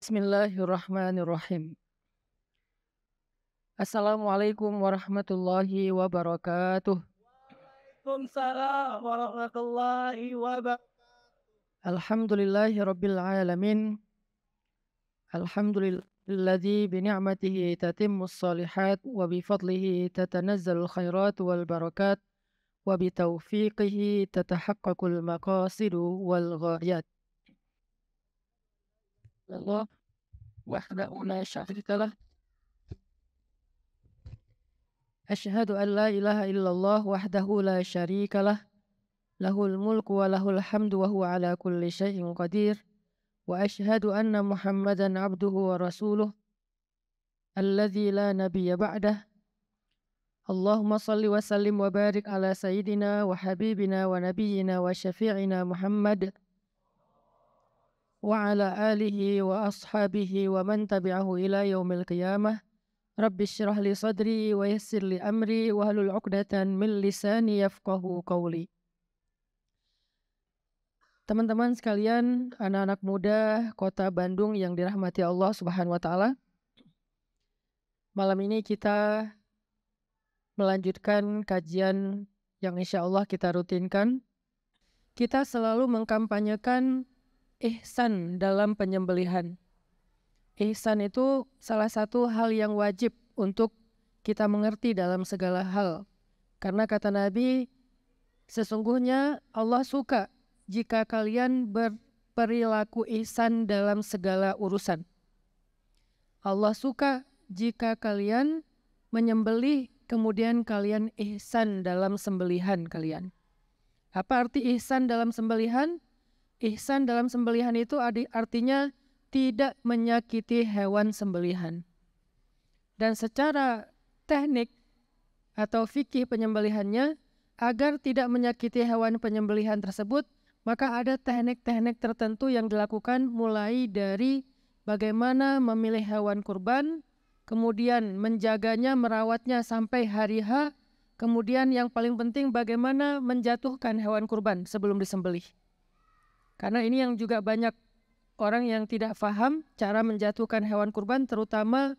Bismillahirrahmanirrahim. Assalamualaikum warahmatullahi wabarakatuh. Waalaikumsalam warahmatullahi wabarakatuh. Alhamdulillahi rabbil alamin. Alhamdulilladzi bi ni'matihi tatimmus shalihat wa bi fadlihi tatanazzalul khairat wal barakat wa bi taufiqihi tatahaqqaqul maqasidu wal ghayat. Allah wahdahu la syarika lah. Asyhadu an la ilaha illallah wahdahu la syarika lah. Lahul mulku wa lahul hamdu wa huwa ala kulli syai'in qadir. Wa asyhadu anna Muhammadan abduhu wa rasuluh alladzi la nabiyya ba'dah. Allahumma salli wa sallim wa barik ala sayyidina wa habibina wa nabiyyina wa syafi'ina Muhammad wa ala alihi wa ashabihi wa man tabi'ahu ila yaumil qiyamah. Rabbi syrah li sadri wa yassir li amri wa hlul 'uqdatan min lisani yafqahu qawli. Teman-teman sekalian, anak-anak muda Kota Bandung yang dirahmati Allah Subhanahu wa taala. Malam ini kita melanjutkan kajian yang insya Allah kita rutinkan. Kita selalu mengkampanyekan ihsan dalam penyembelihan. Ihsan itu salah satu hal yang wajib untuk kita mengerti dalam segala hal. Karena kata Nabi, sesungguhnya Allah suka jika kalian berperilaku ihsan dalam segala urusan. Allah suka jika kalian menyembelih kemudian kalian ihsan dalam sembelihan kalian. Apa arti ihsan dalam sembelihan? Ihsan dalam sembelihan itu artinya tidak menyakiti hewan sembelihan. Dan secara teknik atau fikih penyembelihannya, agar tidak menyakiti hewan penyembelihan tersebut, maka ada teknik-teknik tertentu yang dilakukan mulai dari bagaimana memilih hewan kurban, kemudian menjaganya, merawatnya sampai hari H, kemudian yang paling penting bagaimana menjatuhkan hewan kurban sebelum disembelih. Karena ini yang juga banyak orang yang tidak paham cara menjatuhkan hewan kurban, terutama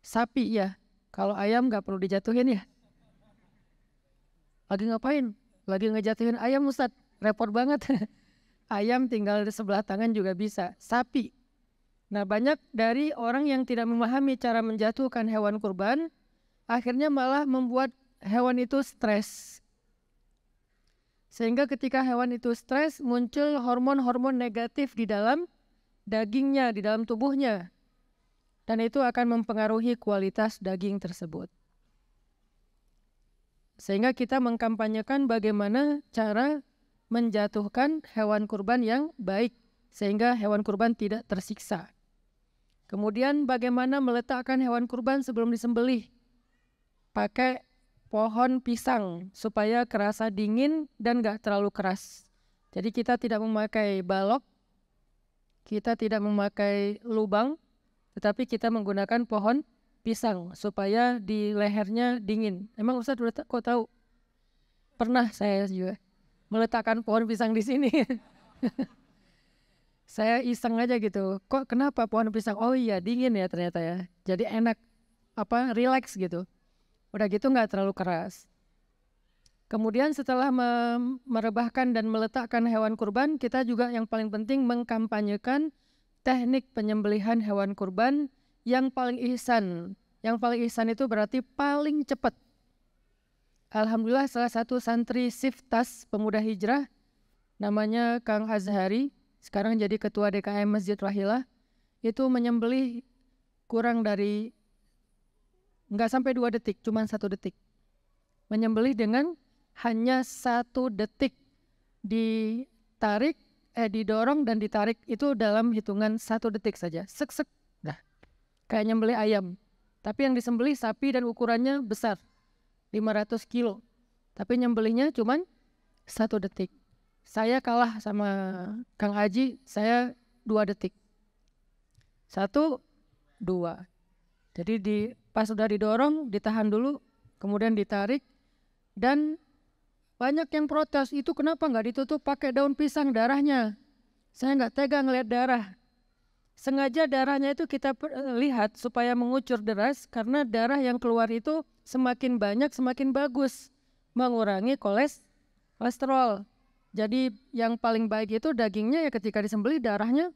sapi ya. Kalau ayam nggak perlu dijatuhin ya. Lagi ngapain? Lagi ngejatuhin ayam Ustadz, repot banget. Ayam tinggal di sebelah tangan juga bisa. Sapi. Nah, banyak dari orang yang tidak memahami cara menjatuhkan hewan kurban, akhirnya malah membuat hewan itu stres. Sehingga ketika hewan itu stres, muncul hormon-hormon negatif di dalam dagingnya, di dalam tubuhnya. Dan itu akan mempengaruhi kualitas daging tersebut. Sehingga kita mengkampanyekan bagaimana cara menjatuhkan hewan kurban yang baik, sehingga hewan kurban tidak tersiksa. Kemudian bagaimana meletakkan hewan kurban sebelum disembelih. Pakai pohon pisang supaya kerasa dingin dan gak terlalu keras. Jadi kita tidak memakai balok, kita tidak memakai lubang, tetapi kita menggunakan pohon pisang supaya di lehernya dingin. Emang Ustadz udah kok tahu? Pernah saya juga meletakkan pohon pisang di sini. Saya iseng aja gitu. Kok kenapa pohon pisang? Oh iya dingin ya ternyata ya. Jadi enak, relax gitu. Udah gitu nggak terlalu keras. Kemudian setelah merebahkan dan meletakkan hewan kurban, kita juga yang paling penting mengkampanyekan teknik penyembelihan hewan kurban yang paling ihsan. Yang paling ihsan itu berarti paling cepat. Alhamdulillah salah satu santri Siftas Pemuda Hijrah, namanya Kang Azhari, sekarang jadi ketua DKM Masjid Wahilah, itu menyembelih kurang dari nggak sampai 2 detik, cuma 1 detik. Menyembelih dengan hanya 1 detik didorong dan ditarik itu dalam hitungan 1 detik saja. Sek-sek, dah. Kayak nyembelih ayam. Tapi yang disembelih sapi dan ukurannya besar, 500 kilo. Tapi nyembelihnya cuma 1 detik. Saya kalah sama Kang Haji, saya 2 detik. 1, 2. Jadi pas sudah didorong, ditahan dulu, kemudian ditarik, dan banyak yang protes, itu kenapa nggak ditutup pakai daun pisang darahnya? Saya nggak tega ngelihat darah. Sengaja darahnya itu kita lihat supaya mengucur deras, karena darah yang keluar itu semakin banyak semakin bagus, mengurangi kolesterol. Jadi yang paling baik itu dagingnya ya ketika disembelih darahnya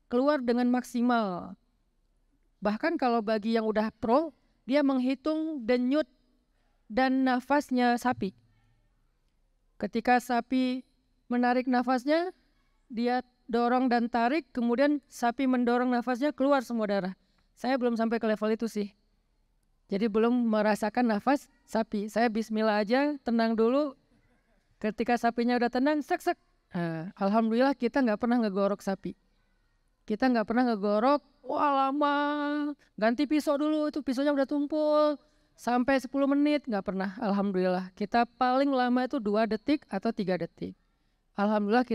keluar dengan maksimal. Bahkan kalau bagi yang udah pro, dia menghitung denyut dan nafasnya sapi. Ketika sapi menarik nafasnya, dia dorong dan tarik, kemudian sapi mendorong nafasnya, keluar semua darah. Saya belum sampai ke level itu sih. Jadi belum merasakan nafas sapi. Saya bismillah aja, tenang dulu. Ketika sapinya udah tenang, sek. Alhamdulillah kita nggak pernah ngegorok sapi. Kita nggak pernah ngegorok, wah lama, ganti pisau dulu, itu pisaunya udah tumpul. Sampai 10 menit, nggak pernah. Alhamdulillah, kita paling lama itu 2 detik atau 3 detik. Alhamdulillah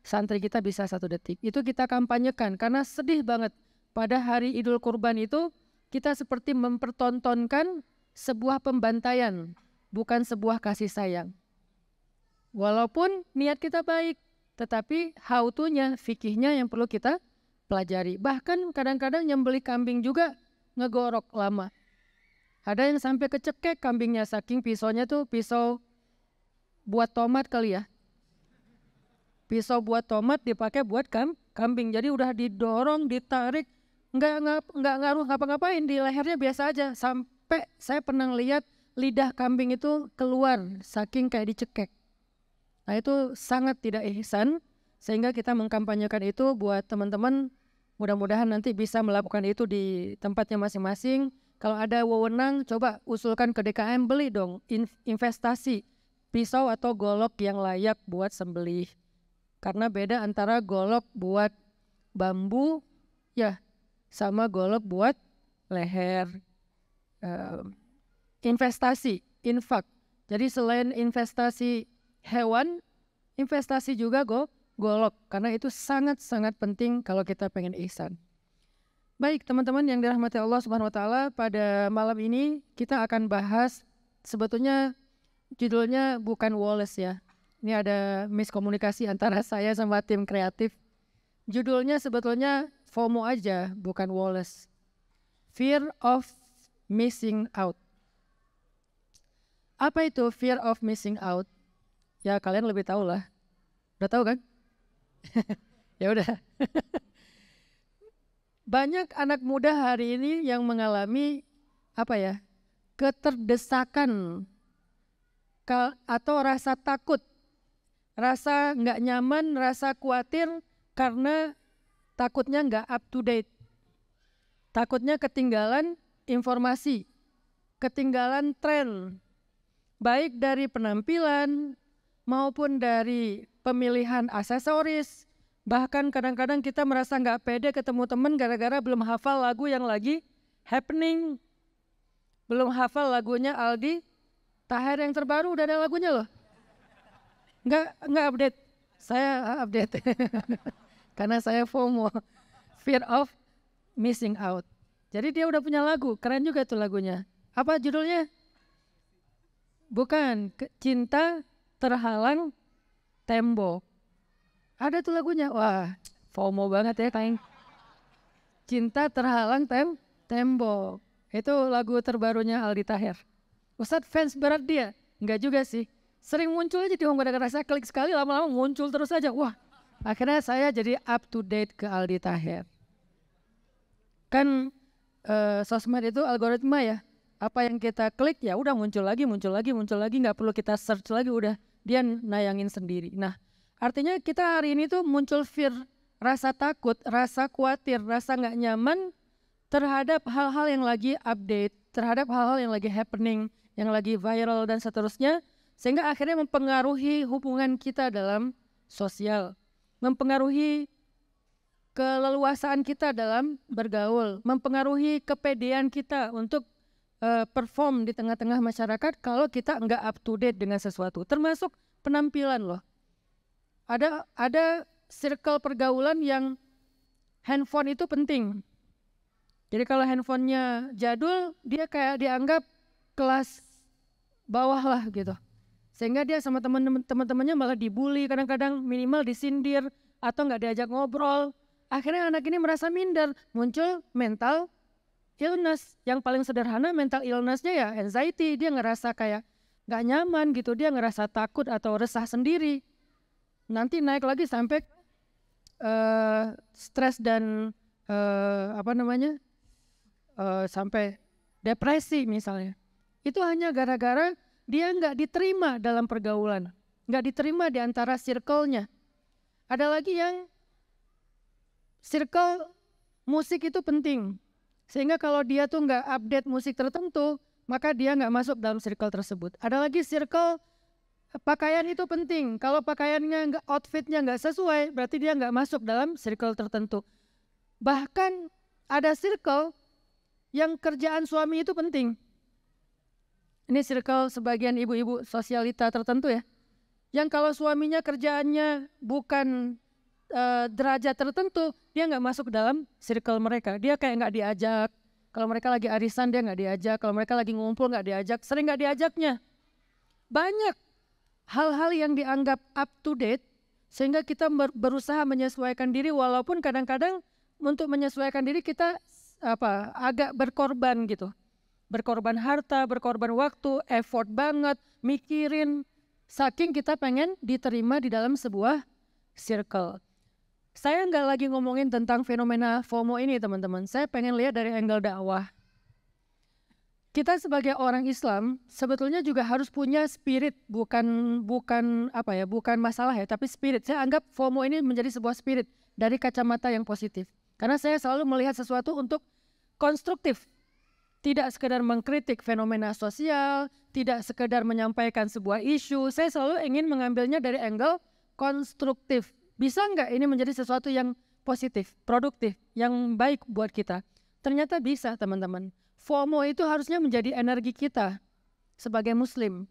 santri kita bisa 1 detik. Itu kita kampanyekan, karena sedih banget. Pada hari Idul Kurban itu, kita seperti mempertontonkan sebuah pembantaian, bukan sebuah kasih sayang. Walaupun niat kita baik, tetapi how to-nya, fikihnya yang perlu kita pelajari. Bahkan kadang-kadang nyembelih kambing juga ngegorok lama. Ada yang sampai kecekek kambingnya, saking pisaunya tuh pisau buat tomat kali ya. Pisau buat tomat dipakai buat kambing. Jadi udah didorong, ditarik, nggak ngaruh ngapa-ngapain, di lehernya biasa aja. Sampai saya pernah lihat lidah kambing itu keluar saking kayak dicekek. Nah itu sangat tidak ihsan, sehingga kita mengkampanyekan itu buat teman-teman. Mudah-mudahan nanti bisa melakukan itu di tempatnya masing-masing. Kalau ada wewenang, coba usulkan ke DKM, beli dong investasi pisau atau golok yang layak buat sembelih. Karena beda antara golok buat bambu ya sama golok buat leher. Investasi, infak. Jadi selain investasi hewan, investasi juga golok, karena itu sangat-sangat penting kalau kita pengen ihsan. Baik teman-teman yang dirahmati Allah Subhanahu wa Ta'ala, pada malam ini kita akan bahas, sebetulnya judulnya bukan Wallace ya. Ini ada miskomunikasi antara saya sama tim kreatif. Judulnya sebetulnya FOMO aja, bukan Wallace. Fear of missing out. Apa itu fear of missing out? Ya kalian lebih tahu lah. Udah tahu kan? Ya udah. Banyak anak muda hari ini yang mengalami keterdesakan atau rasa takut, rasa nggak nyaman, rasa khawatir karena takutnya nggak up to date, takutnya ketinggalan informasi, ketinggalan tren, baik dari penampilan maupun dari pemilihan aksesoris. Bahkan kadang-kadang kita merasa nggak pede ketemu teman gara-gara belum hafal lagu yang lagi happening. Belum hafal lagunya Aldi Taher yang terbaru, udah ada lagunya loh. Nggak update. Saya update. Karena saya FOMO. Fear of missing out. Jadi dia udah punya lagu, keren juga tuh lagunya. Apa judulnya? Bukan, Cinta Terhalang Tembok. Ada tuh lagunya. Wah, FOMO banget ya Kang. Cinta Terhalang Tembok. Itu lagu terbarunya Aldi Taher. Ustadz fans berat dia? Enggak juga sih. Sering muncul aja di home, gara-gara saya klik sekali lama-lama muncul terus aja. Wah, akhirnya saya jadi up to date ke Aldi Taher. Kan sosmed itu algoritma ya. Apa yang kita klik ya udah muncul lagi, nggak perlu kita search lagi, udah dia nayangin sendiri. Nah, artinya kita hari ini tuh muncul fear, rasa takut, rasa khawatir, rasa nggak nyaman terhadap hal-hal yang lagi update, terhadap hal-hal yang lagi happening, yang lagi viral dan seterusnya, sehingga akhirnya mempengaruhi hubungan kita dalam sosial, mempengaruhi keleluasaan kita dalam bergaul, mempengaruhi kepedean kita untuk perform di tengah-tengah masyarakat kalau kita nggak up to date dengan sesuatu, termasuk penampilan loh. Ada circle pergaulan yang handphone itu penting. Jadi kalau handphonenya jadul, dia kayak dianggap kelas bawah lah gitu. Sehingga dia sama teman-temannya malah dibully, kadang-kadang minimal disindir atau nggak diajak ngobrol, Akhirnya anak ini merasa minder, muncul mental illness. Yang paling sederhana mental illness-nya ya anxiety, dia ngerasa kayak gak nyaman gitu, dia ngerasa takut atau resah sendiri. Nanti naik lagi sampai stres dan sampai depresi misalnya. Itu hanya gara-gara dia nggak diterima dalam pergaulan, nggak diterima di antara circle-nya. Ada lagi yang circle musik itu penting, sehingga kalau dia tuh nggak update musik tertentu, maka dia nggak masuk dalam circle tersebut. Ada lagi circle pakaian itu penting, kalau pakaiannya nggak, outfitnya nggak sesuai, berarti dia nggak masuk dalam circle tertentu. Bahkan ada circle yang kerjaan suami itu penting. Ini circle sebagian ibu-ibu sosialita tertentu ya, yang kalau suaminya kerjaannya bukan derajat tertentu, dia nggak masuk dalam circle mereka. Dia kayak nggak diajak. Kalau mereka lagi arisan dia nggak diajak. Kalau mereka lagi ngumpul nggak diajak. Sering nggak diajaknya. Banyak hal-hal yang dianggap up to date, sehingga kita berusaha menyesuaikan diri, walaupun kadang-kadang untuk menyesuaikan diri kita agak berkorban gitu. Berkorban harta, berkorban waktu, effort banget, mikirin, saking kita pengen diterima di dalam sebuah circle. Saya nggak lagi ngomongin tentang fenomena FOMO ini teman-teman, saya pengen lihat dari angle dakwah. Kita sebagai orang Islam sebetulnya juga harus punya spirit, bukan masalah ya, tapi spirit. Saya anggap FOMO ini menjadi sebuah spirit dari kacamata yang positif. Karena saya selalu melihat sesuatu untuk konstruktif. Tidak sekedar mengkritik fenomena sosial, tidak sekedar menyampaikan sebuah isu. Saya selalu ingin mengambilnya dari angle konstruktif. Bisa nggak ini menjadi sesuatu yang positif, produktif, yang baik buat kita? Ternyata bisa teman-teman. FOMO itu harusnya menjadi energi kita sebagai muslim.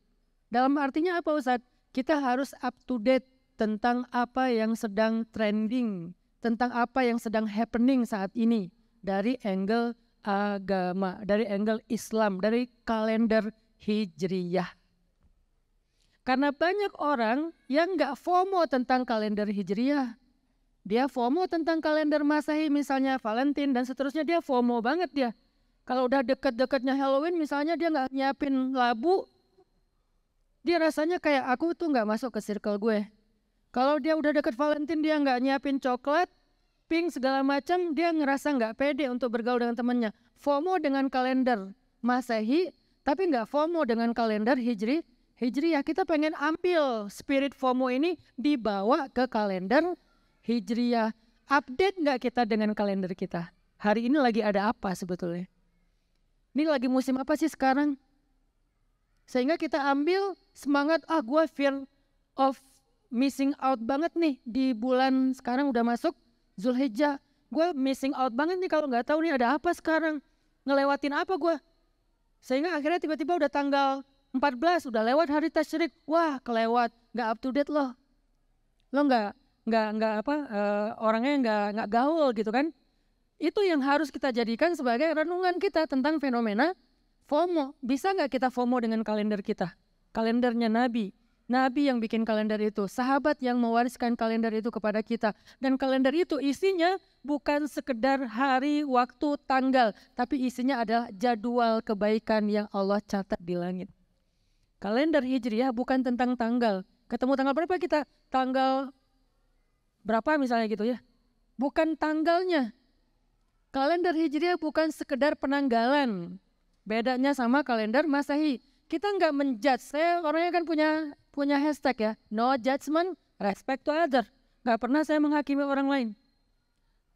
Dalam artinya apa Ustadz? Kita harus up to date tentang apa yang sedang trending, tentang apa yang sedang happening saat ini dari angle agama, dari angle Islam, dari kalender Hijriyah. Karena banyak orang yang nggak FOMO tentang kalender Hijriyah. Dia FOMO tentang kalender Masehi, misalnya Valentine dan seterusnya, dia FOMO banget dia. Kalau udah deket-deketnya Halloween misalnya, dia nggak nyiapin labu, dia rasanya kayak aku tuh nggak masuk ke circle gue. Kalau dia udah deket Valentine, dia nggak nyiapin coklat, pink segala macam, dia ngerasa nggak pede untuk bergaul dengan temannya. FOMO dengan kalender Masehi, tapi nggak FOMO dengan kalender Hijriyah. Kita pengen ambil spirit FOMO ini dibawa ke kalender Hijriyah. Update nggak kita dengan kalender kita? Hari ini lagi ada apa sebetulnya? Ini lagi musim apa sih sekarang? Sehingga kita ambil semangat, gue fear of missing out banget nih di bulan sekarang udah masuk Zulhijjah. Gue missing out banget nih kalau nggak tahu nih ada apa sekarang. Ngelewatin apa gue? Sehingga akhirnya tiba-tiba udah tanggal 14, udah lewat hari tasyrik. Wah, kelewat, nggak up to date loh. Lo orangnya nggak gaul gitu kan? Itu yang harus kita jadikan sebagai renungan kita tentang fenomena FOMO. Bisa nggak kita FOMO dengan kalender kita? Kalendernya Nabi. Nabi yang bikin kalender itu, sahabat yang mewariskan kalender itu kepada kita. Dan kalender itu isinya bukan sekedar hari, waktu, tanggal, tapi isinya adalah jadwal kebaikan yang Allah catat di langit. Kalender Hijriyah bukan tentang tanggal. Ketemu tanggal berapa kita? Tanggal berapa misalnya gitu ya. Bukan tanggalnya. Kalender Hijriyah bukan sekedar penanggalan. Bedanya sama kalender Masehi. Kita nggak menjudge. Saya orangnya kan punya hashtag ya. No judgment, respect to other. Nggak pernah saya menghakimi orang lain.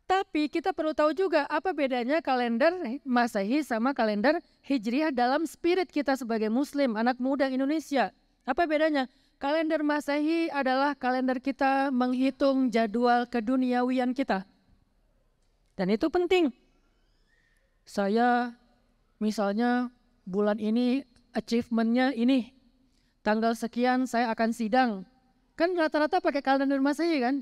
Tapi kita perlu tahu juga apa bedanya kalender Masehi sama kalender Hijriyah dalam spirit kita sebagai muslim, anak muda Indonesia. Apa bedanya? Kalender Masehi adalah kalender kita menghitung jadwal keduniawian kita. Dan itu penting. Saya misalnya bulan ini achievement-nya ini. Tanggal sekian saya akan sidang. Kan rata-rata pakai kalender Masehi kan?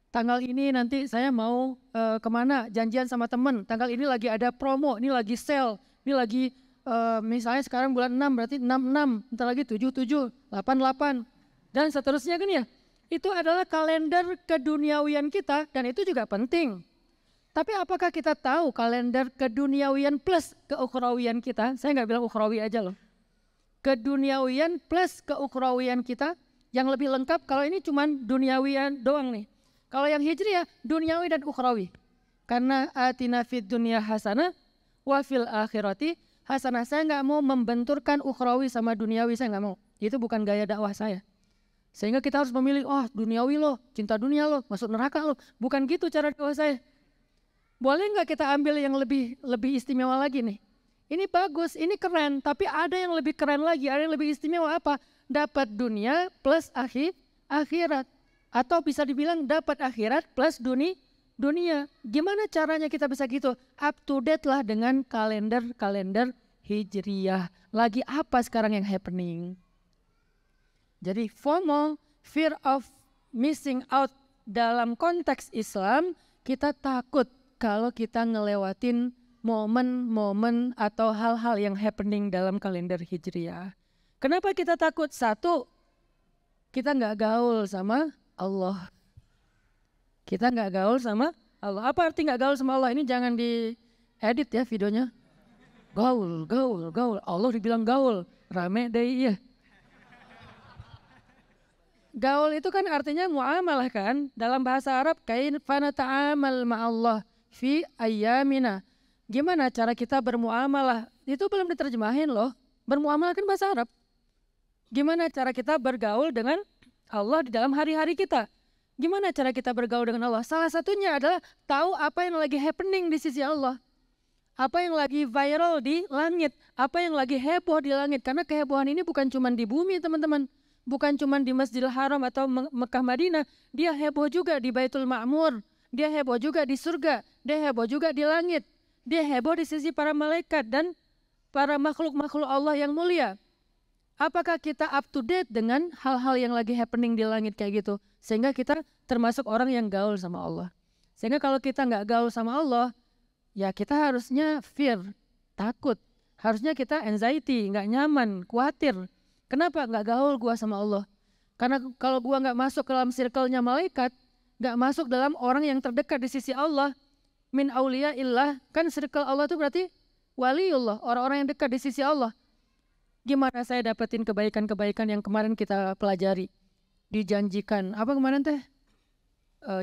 Tanggal ini nanti saya mau kemana, janjian sama temen. Tanggal ini lagi ada promo, ini lagi sale, ini lagi misalnya sekarang bulan 6 berarti 66, ntar lagi 77, 88, dan seterusnya kan ya. Itu adalah kalender keduniawian kita dan itu juga penting. Tapi apakah kita tahu kalender keduniawian plus keukhrawian kita? Saya nggak bilang ukhrawi aja loh. Keduniawian plus keukhrawian kita yang lebih lengkap. Kalau ini cuma duniawian doang nih. Kalau yang hijriah duniawi dan ukhrawi. Karena atina fid dunya hasanah wa fil akhirati hasanah. Saya nggak mau membenturkan ukhrawi sama duniawi, saya nggak mau. Itu bukan gaya dakwah saya. Sehingga kita harus memilih, oh duniawi loh, cinta dunia loh, masuk neraka loh. Bukan gitu cara dakwah saya. Boleh nggak kita ambil yang lebih istimewa lagi nih? Ini bagus, ini keren, tapi ada yang lebih keren lagi, ada yang lebih istimewa apa? Dapat dunia plus akhirat. Atau bisa dibilang dapat akhirat plus dunia. Gimana caranya kita bisa gitu? Up to date lah dengan kalender hijriyah. Lagi apa sekarang yang happening? Jadi FOMO, fear of missing out dalam konteks Islam, kita takut kalau kita ngelewatin momen-momen atau hal-hal yang happening dalam kalender hijriyah. Kenapa kita takut? Satu, kita nggak gaul sama Allah. Kita nggak gaul sama Allah. Apa arti nggak gaul sama Allah? Ini jangan diedit ya videonya. Gaul. Allah dibilang gaul. Rame deh iya. Gaul itu kan artinya muamalah kan. Dalam bahasa Arab, kaifa nata'amal ma'allah fi ayyamina. Gimana cara kita bermuamalah? Itu belum diterjemahin loh. Bermuamalah kan bahasa Arab. Gimana cara kita bergaul dengan Allah di dalam hari-hari kita? Gimana cara kita bergaul dengan Allah? Salah satunya adalah tahu apa yang lagi happening di sisi Allah. Apa yang lagi viral di langit. Apa yang lagi heboh di langit. Karena kehebohan ini bukan cuma di bumi teman-teman. Bukan cuma di Masjidil Haram atau Mekah Madinah. Dia heboh juga di Baitul Ma'mur. Dia heboh juga di surga. Dia heboh juga di langit. Dia heboh di sisi para malaikat dan para makhluk-makhluk Allah yang mulia. Apakah kita up to date dengan hal-hal yang lagi happening di langit kayak gitu? Sehingga kita termasuk orang yang gaul sama Allah. Sehingga kalau kita nggak gaul sama Allah, ya kita harusnya fear, takut. Harusnya kita anxiety, nggak nyaman, khawatir. Kenapa nggak gaul gua sama Allah? Karena kalau gua nggak masuk ke dalam circle-nya malaikat, nggak masuk dalam orang yang terdekat di sisi Allah, min aulia illah, kan circle Allah itu berarti waliullah, orang-orang yang dekat di sisi Allah. Gimana saya dapetin kebaikan-kebaikan yang kemarin kita pelajari? Dijanjikan, apa kemarin teh?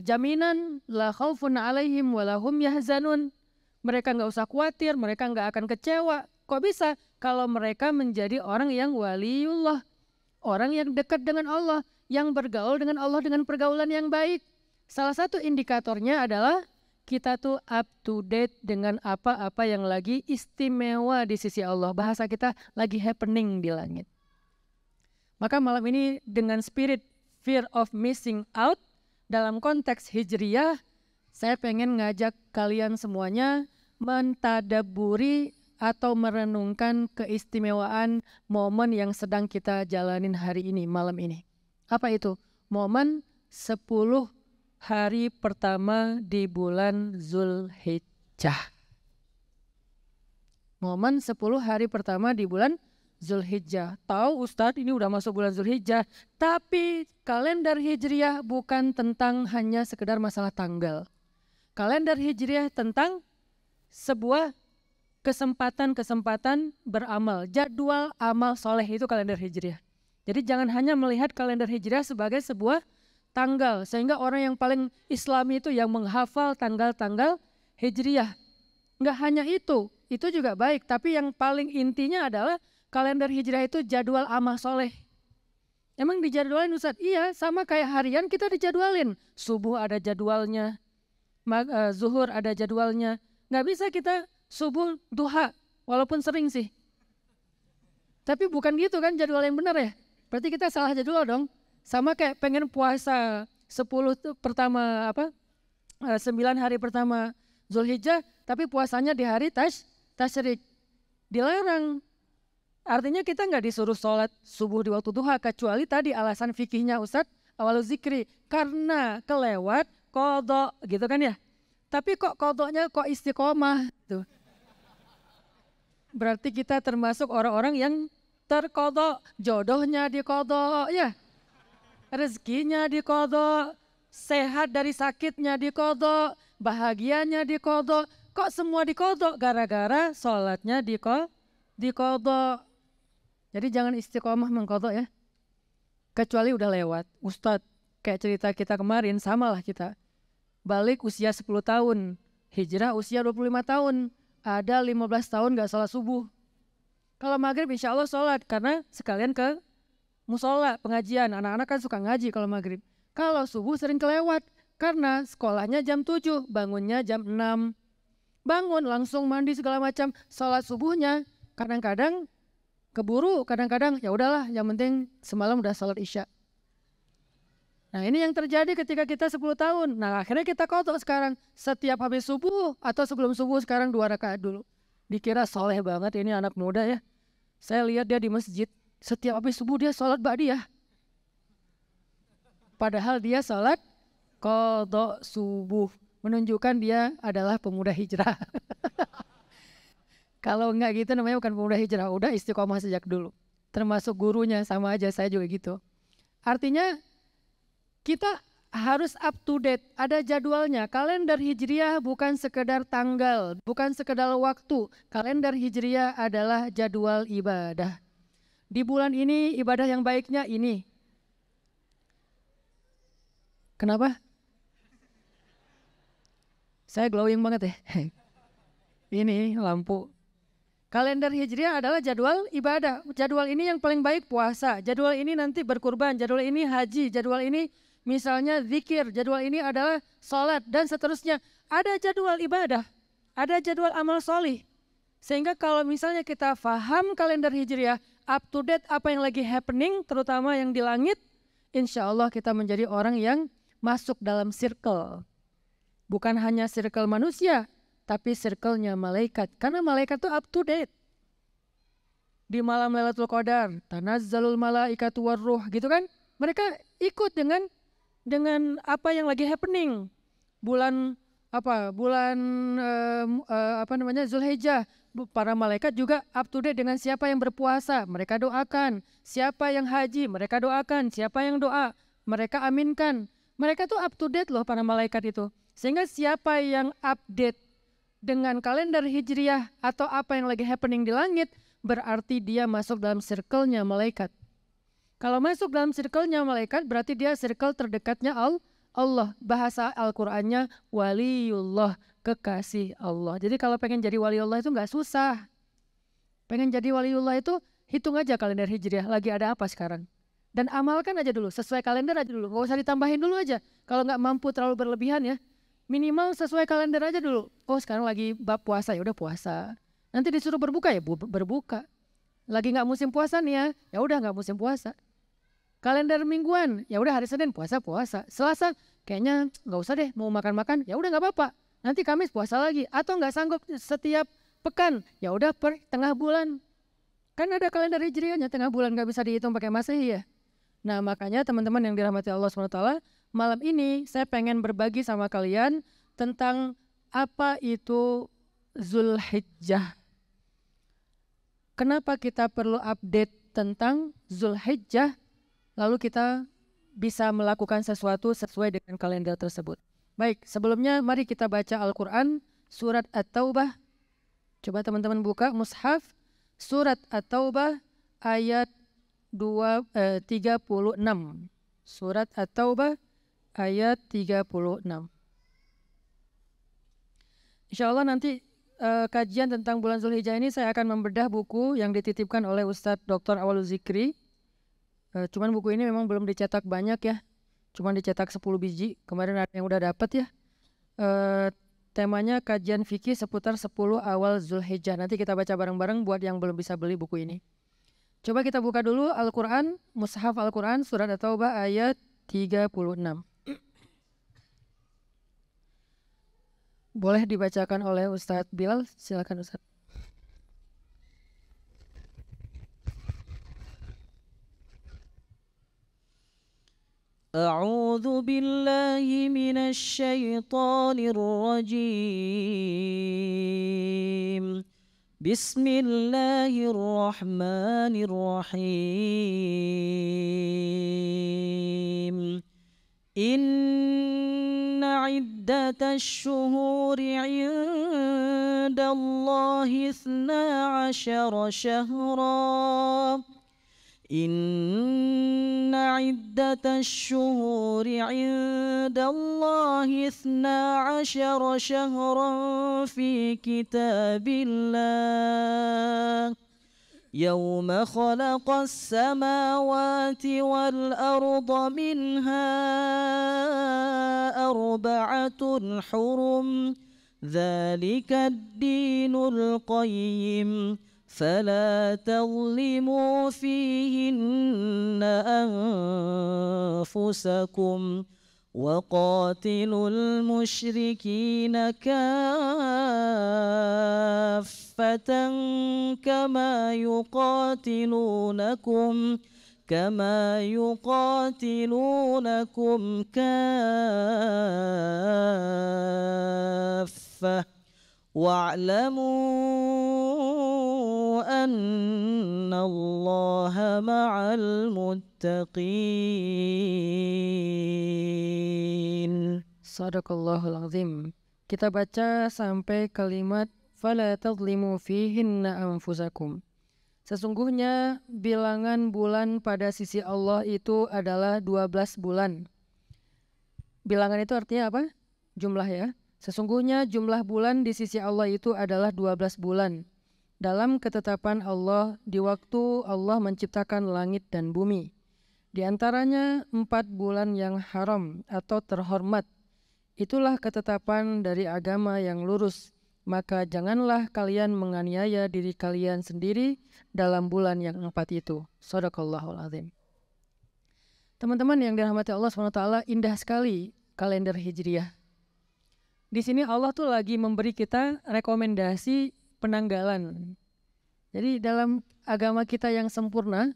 Jaminan, la khaufun alaihim walahum yahzanun. Mereka nggak usah khawatir, mereka nggak akan kecewa. Kok bisa? Kalau mereka menjadi orang yang waliullah, orang yang dekat dengan Allah, yang bergaul dengan Allah dengan pergaulan yang baik. Salah satu indikatornya adalah kita tuh up to date dengan apa-apa yang lagi istimewa di sisi Allah. Bahasa kita lagi happening di langit. Maka malam ini dengan spirit fear of missing out dalam konteks hijriyah, saya pengen ngajak kalian semuanya mentadaburi atau merenungkan keistimewaan momen yang sedang kita jalanin hari ini, malam ini. Apa itu? Momen 10 hari pertama di bulan Zulhijjah. Momen 10 hari pertama di bulan Zulhijjah. Tahu Ustadz ini udah masuk bulan Zulhijjah. Tapi kalender Hijriah bukan tentang hanya sekedar masalah tanggal. Kalender Hijriah tentang sebuah kesempatan beramal, jadwal amal soleh, itu kalender hijriah. Jadi jangan hanya melihat kalender hijriah sebagai sebuah tanggal, sehingga orang yang paling Islami itu yang menghafal tanggal-tanggal hijriah. Enggak hanya itu juga baik, tapi yang paling intinya adalah kalender hijriah itu jadwal amal soleh. Emang dijadwalin Ustaz? Iya, sama kayak harian kita dijadwalin. Subuh ada jadwalnya, zuhur ada jadwalnya. Nggak bisa kita subuh duha, walaupun sering sih. Tapi bukan gitu kan jadwal yang benar ya. Berarti kita salah jadwal dong. Sama kayak pengen puasa 9 hari pertama Zulhijjah, tapi puasanya di hari tasyrik. Dilarang. Artinya kita nggak disuruh sholat subuh di waktu duha, kecuali tadi alasan fikihnya Ustadz, awal zikri. Karena kelewat kodok gitu kan ya. Tapi kok kodoknya kok istiqomah gitu. Berarti kita termasuk orang-orang yang terkodok, jodohnya dikodok, ya, rezekinya dikodok, sehat dari sakitnya dikodok, bahagianya diqadha. Kok semua diqadha? Gara-gara sholatnya diqadha. Jadi jangan istiqomah mengqadha ya. Kecuali udah lewat. Ustadz, kayak cerita kita kemarin, samalah kita. Balik usia 10 tahun, hijrah usia 25 tahun. Ada 15 tahun gak sholat subuh. Kalau maghrib insya Allah sholat, karena sekalian ke musola, pengajian. Anak-anak kan suka ngaji kalau maghrib. Kalau subuh sering kelewat, karena sekolahnya jam 7, bangunnya jam 6. Bangun langsung mandi segala macam, sholat subuhnya kadang-kadang keburu, kadang-kadang ya udahlah, yang penting semalam udah sholat isya. Nah ini yang terjadi ketika kita 10 tahun. Nah akhirnya kita qadha sekarang. Setiap habis subuh atau sebelum subuh sekarang 2 rakaat dulu. Dikira soleh banget ini anak muda ya. Saya lihat dia di masjid, setiap habis subuh dia sholat ba'diyah. Padahal dia sholat qadha subuh. Menunjukkan dia adalah pemuda hijrah. Kalau enggak gitu namanya bukan pemuda hijrah. Udah istiqomah sejak dulu. Termasuk gurunya sama aja, saya juga gitu. Artinya kita harus up to date, ada jadwalnya. Kalender hijriah bukan sekedar tanggal, bukan sekedar waktu. Kalender hijriah adalah jadwal ibadah. Di bulan ini ibadah yang baiknya ini. Kenapa? Saya glowing banget ya. Ini lampu. Kalender hijriah adalah jadwal ibadah. Jadwal ini yang paling baik puasa. Jadwal ini nanti berkurban. Jadwal ini haji. Jadwal ini misalnya zikir. Jadwal ini adalah sholat dan seterusnya. Ada jadwal ibadah. Ada jadwal amal solih. Sehingga kalau misalnya kita faham kalender hijriah, up to date apa yang lagi happening, terutama yang di langit, insya Allah kita menjadi orang yang masuk dalam circle. Bukan hanya circle manusia, tapi circle-nya malaikat. Karena malaikat itu up to date. Di malam Lailatul Qadar, tanazzalul malaikatu warruh, gitu kan? Mereka ikut dengan apa yang lagi happening. Bulan Zulhijjah. Para malaikat juga up to date dengan siapa yang berpuasa, mereka doakan. Siapa yang haji, mereka doakan. Siapa yang doa, mereka aminkan. Mereka tuh up to date loh para malaikat itu. Sehingga siapa yang update dengan kalender hijriah atau apa yang lagi happening di langit, berarti dia masuk dalam circle-nya malaikat. Kalau masuk dalam circle-nya malaikat, berarti dia circle terdekatnya Allah. Bahasa Al-Qur'annya waliullah, kekasih Allah. Jadi kalau pengen jadi waliullah itu nggak susah. Pengen jadi waliullah itu hitung aja kalender hijriah, lagi ada apa sekarang. Dan amalkan aja dulu, sesuai kalender aja dulu, nggak usah ditambahin dulu aja. Kalau nggak mampu terlalu berlebihan ya, minimal sesuai kalender aja dulu. Oh sekarang lagi bab puasa, ya udah puasa. Nanti disuruh berbuka ya berbuka. Lagi nggak musim puasa nih ya udah nggak musim puasa. Kalender mingguan, ya udah hari Senin puasa. Selasa kayaknya nggak usah deh, mau makan, ya udah nggak apa-apa. Nanti Kamis puasa lagi, atau nggak sanggup setiap pekan, ya udah per tengah bulan. Kan ada kalender hijriahnya, tengah bulan nggak bisa dihitung pakai Masehi ya. Nah makanya teman-teman yang dirahmati Allah SWT, malam ini saya pengen berbagi sama kalian tentang apa itu Zulhijjah. Kenapa kita perlu update tentang Zulhijjah, lalu kita bisa melakukan sesuatu sesuai dengan kalender tersebut. Baik, sebelumnya mari kita baca Al-Quran, surat At-Taubah. Coba teman-teman buka mushaf, surat At-Taubah ayat 36. Surat At-Taubah ayat 36. Insya Allah nanti kajian tentang bulan Zulhijjah ini saya akan membedah buku yang dititipkan oleh Ustadz Dr. Awalul Zikri. Cuman buku ini memang belum dicetak banyak ya. Cuman dicetak 10 biji. Kemarin ada yang udah dapat ya. Temanya kajian fikih seputar 10 awal Zulhijjah. Nanti kita baca bareng-bareng buat yang belum bisa beli buku ini. Coba kita buka dulu Al-Quran, mushaf Al-Quran, surat At-Taubah ayat 36. Boleh dibacakan oleh Ustadz Bilal, silakan Ustadz. أعوذ بالله من الشيطان الرجيم بسم الله الرحمن الرحيم إن عدة الشهور عند الله 12 شهرا إن عدة الشهور عند الله 12 شهرا في كتاب الله يوم خلق السماوات والأرض منها 4 حرم ذلك الدين القيم فلا تظلموا فيهن أنفسكم وقاتلوا المشركين كافة كما يقاتلونكم كافة واعلموا أن الله مع المتقين. Sadaqallahul azim. Kita baca sampai kalimat fala tadlimu fihinna anfusakum. Sesungguhnya bilangan bulan pada sisi Allah itu adalah 12 bulan. Bilangan itu artinya apa? Jumlah ya. Sesungguhnya jumlah bulan di sisi Allah itu adalah 12 bulan. Dalam ketetapan Allah di waktu Allah menciptakan langit dan bumi. Di antaranya 4 bulan yang haram atau terhormat. Itulah ketetapan dari agama yang lurus. Maka janganlah kalian menganiaya diri kalian sendiri dalam bulan yang 4 itu. Shadaqallahul azim. Teman-teman yang dirahmati Allah SWT, indah sekali kalender Hijriah. Di sini Allah tuh lagi memberi kita rekomendasi penanggalan. Jadi dalam agama kita yang sempurna,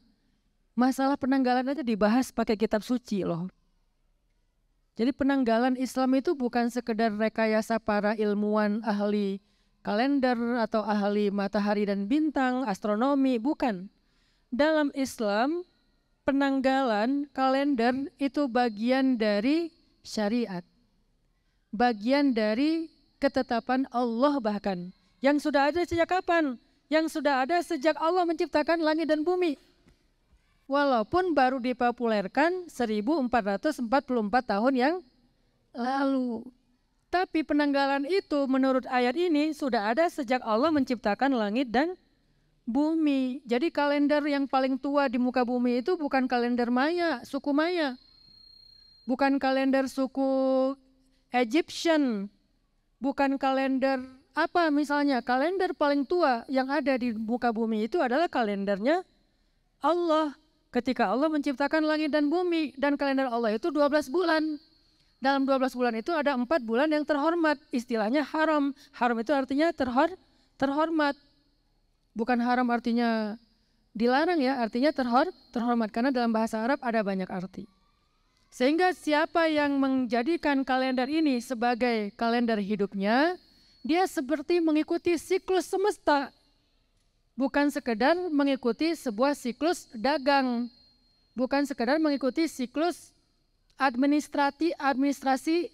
masalah penanggalan aja dibahas pakai kitab suci loh. Jadi penanggalan Islam itu bukan sekedar rekayasa para ilmuwan ahli kalender atau ahli matahari dan bintang, astronomi, bukan. Dalam Islam, penanggalan kalender itu bagian dari syariat. Bagian dari ketetapan Allah bahkan. Yang sudah ada sejak kapan? Yang sudah ada sejak Allah menciptakan langit dan bumi. Walaupun baru dipopulerkan 1444 tahun yang lalu. Tapi penanggalan itu menurut ayat ini sudah ada sejak Allah menciptakan langit dan bumi. Jadi kalender yang paling tua di muka bumi itu bukan kalender Maya, suku Maya. Bukan kalender suku Egyptian. Bukan kalender apa misalnya. Kalender paling tua yang ada di muka bumi itu adalah kalendernya Allah. Ketika Allah menciptakan langit dan bumi, dan kalender Allah itu 12 bulan. Dalam 12 bulan itu ada 4 bulan yang terhormat, istilahnya haram. Haram itu artinya terhormat. Bukan haram artinya dilarang ya, artinya terhormat. Karena dalam bahasa Arab ada banyak arti. Sehingga siapa yang menjadikan kalender ini sebagai kalender hidupnya, dia seperti mengikuti siklus semesta. Bukan sekedar mengikuti sebuah siklus dagang. Bukan sekedar mengikuti siklus administrasi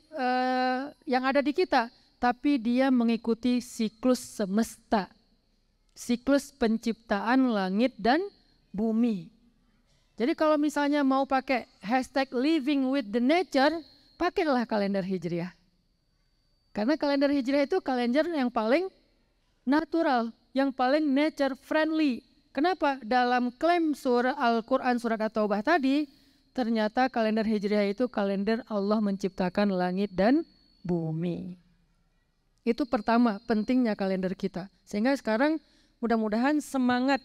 yang ada di kita. Tapi dia mengikuti siklus semesta. Siklus penciptaan langit dan bumi. Jadi kalau misalnya mau pakai hashtag living with the nature, pakailah kalender Hijriah. Karena kalender Hijriah itu kalender yang paling natural, yang paling nature friendly. Kenapa? Dalam klaim surah Al-Quran surat At-Taubah tadi, ternyata kalender Hijriah itu kalender Allah menciptakan langit dan bumi. Itu pertama, pentingnya kalender kita. Sehingga sekarang mudah-mudahan semangat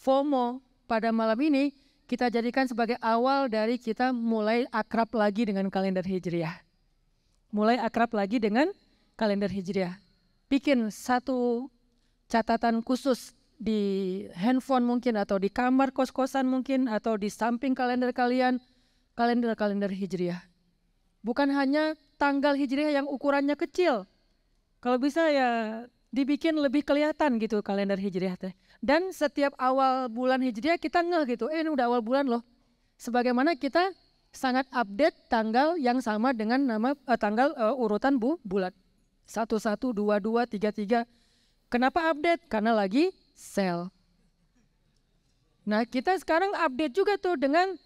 FOMO pada malam ini kita jadikan sebagai awal dari kita mulai akrab lagi dengan kalender Hijriah. Mulai akrab lagi dengan kalender Hijriah. Bikin satu catatan khusus di handphone mungkin atau di kamar kos-kosan mungkin atau di samping kalender kalian, kalender Hijriah. Bukan hanya tanggal Hijriah yang ukurannya kecil. Kalau bisa ya dibikin lebih kelihatan gitu kalender Hijriah teh. Dan setiap awal bulan Hijriah kita ngeh gitu, ini udah awal bulan loh. Sebagaimana kita sangat update tanggal yang sama dengan nama tanggal urutan bulan. 11, 22, 33. Kenapa update? Karena lagi sale. Nah, kita sekarang update juga tuh dengan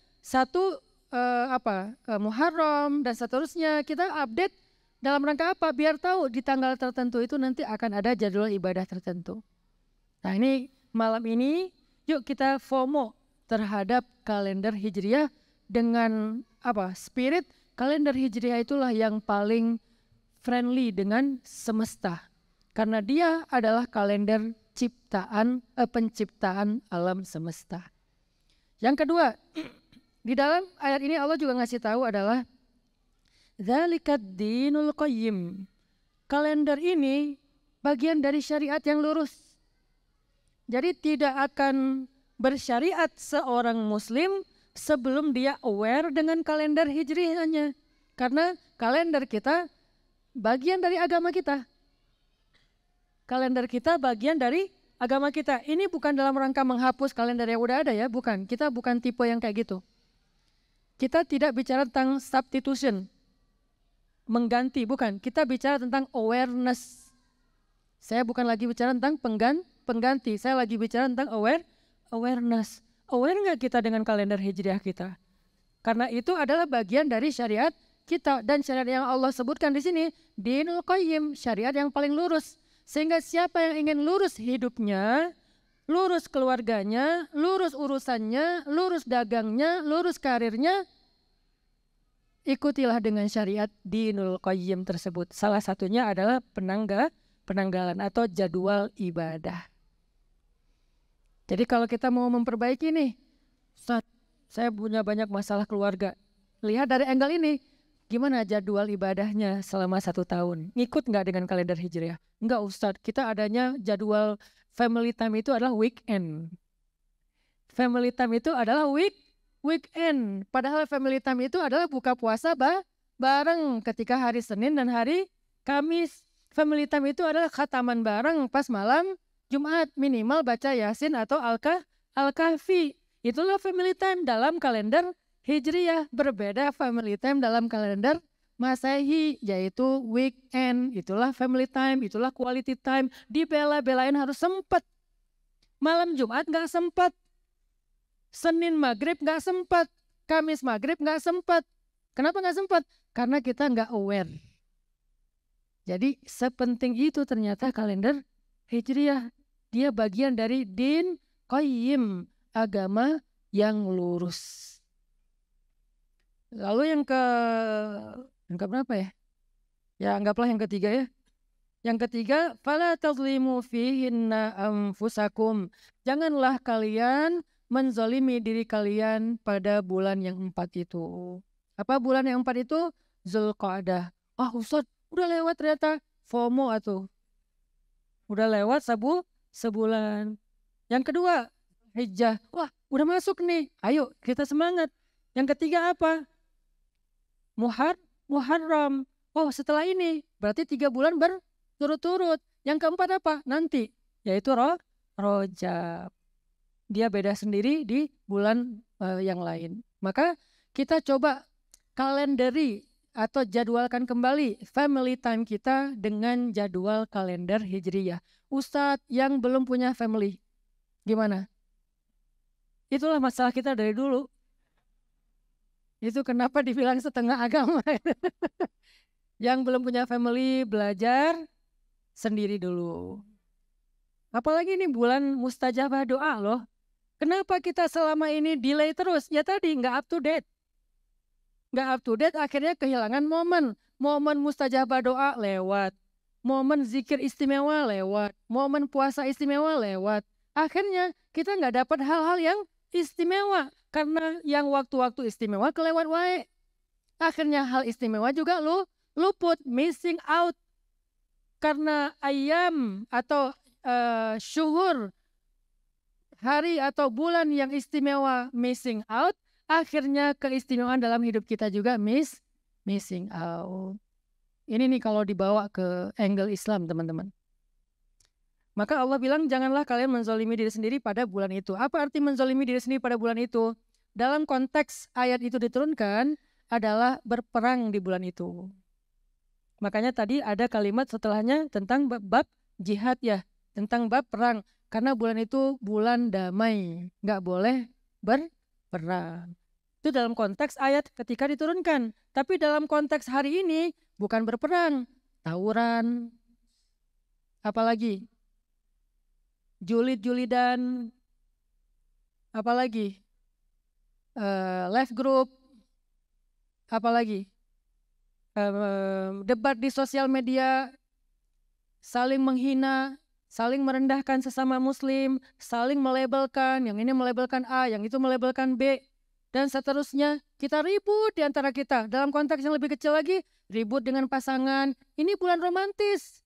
Muharram dan seterusnya. Kita update dalam rangka apa? Biar tahu di tanggal tertentu itu nanti akan ada jadwal ibadah tertentu. Nah, ini malam ini yuk kita FOMO terhadap kalender Hijriah dengan spirit kalender Hijriah itulah yang paling friendly dengan semesta. Karena dia adalah kalender penciptaan alam semesta. Yang kedua, di dalam ayat ini Allah juga ngasih tahu adalah Dzalikad dinul qayyim. Kalender ini bagian dari syariat yang lurus. Jadi tidak akan bersyariat seorang muslim sebelum dia aware dengan kalender hijriahnya. Karena kalender kita bagian dari agama kita. Kalender kita bagian dari agama kita. Ini bukan dalam rangka menghapus kalender yang udah ada ya, bukan. Kita bukan tipe yang kayak gitu. Kita tidak bicara tentang substitution, mengganti, bukan. Kita bicara tentang awareness. Saya bukan lagi bicara tentang pengganti, saya lagi bicara tentang awareness. Aware nggak kita dengan kalender hijriah kita? Karena itu adalah bagian dari syariat kita. Dan syariat yang Allah sebutkan di sini, dinul qayyim, syariat yang paling lurus. Sehingga siapa yang ingin lurus hidupnya, lurus keluarganya, lurus urusannya, lurus dagangnya, lurus karirnya, ikutilah dengan syariat dinul qayyim tersebut. Salah satunya adalah penanggalan atau jadwal ibadah. Jadi kalau kita mau memperbaiki nih, Ustaz, saya punya banyak masalah keluarga. Lihat dari angle ini, gimana jadwal ibadahnya selama 1 tahun? Ngikut nggak dengan kalender hijriah? Enggak Ustadz, kita adanya jadwal family time itu adalah weekend. Family time itu adalah weekend. Padahal family time itu adalah buka puasa bareng ketika hari Senin dan hari Kamis. Family time itu adalah khataman bareng pas malam Jumat. Minimal baca Yasin atau Al-Kahfi. Itulah family time dalam kalender hijriah. Berbeda family time dalam kalender Masehi, yaitu weekend, itulah family time, itulah quality time. Dibela-belain harus sempat. Malam Jumat nggak sempat. Senin maghrib nggak sempat. Kamis maghrib nggak sempat. Kenapa nggak sempat? Karena kita nggak aware. Jadi sepenting itu ternyata kalender hijriah. Dia bagian dari din qayyim, agama yang lurus. Lalu yang berapa ya? Ya anggaplah yang ketiga ya. Yang ketiga, fala tazlimu fihinna anfusakum. Janganlah kalian menzalimi diri kalian pada bulan yang 4 itu. Apa bulan yang 4 itu? Zulqa'dah. Ustaz, udah lewat ternyata. FOMO atuh. Udah lewat sebulan. Yang kedua, Hijjah. Wah, udah masuk nih. Ayo, kita semangat. Yang ketiga apa? Muharram. Setelah ini berarti 3 bulan berturut-turut. Yang keempat apa? Nanti, yaitu Rojab. Dia beda sendiri di bulan yang lain. Maka kita coba kalenderi atau jadwalkan kembali family time kita dengan jadwal kalender hijriyah. Ustadz yang belum punya family, gimana? Itulah masalah kita dari dulu. Itu kenapa dibilang setengah agama. Yang belum punya family belajar sendiri dulu. Apalagi ini bulan mustajabah doa loh. Kenapa kita selama ini delay terus? Ya tadi nggak up to date. Nggak up to date akhirnya kehilangan momen. Momen mustajabah doa lewat. Momen zikir istimewa lewat. Momen puasa istimewa lewat. Akhirnya kita nggak dapat hal-hal yang istimewa. Karena yang waktu-waktu istimewa kelewat wae. Akhirnya hal istimewa juga luput, missing out. Karena ayam atau syuhur, hari atau bulan yang istimewa missing out, akhirnya keistimewaan dalam hidup kita juga missing out. Ini nih kalau dibawa ke angle Islam teman-teman. Maka Allah bilang janganlah kalian menzalimi diri sendiri pada bulan itu. Apa arti menzalimi diri sendiri pada bulan itu? Dalam konteks ayat itu diturunkan, adalah berperang di bulan itu. Makanya tadi ada kalimat setelahnya tentang bab jihad ya, tentang bab perang. Karena bulan itu bulan damai, nggak boleh berperang. Itu dalam konteks ayat ketika diturunkan. Tapi dalam konteks hari ini bukan berperang, tawuran, apalagi julid-julidan, apalagi live group, apalagi debat di sosial media, saling menghina, saling merendahkan sesama muslim, saling melabelkan, yang ini melabelkan A, yang itu melabelkan B, dan seterusnya. Kita ribut di antara kita. Dalam konteks yang lebih kecil lagi, ribut dengan pasangan. Ini bulan romantis.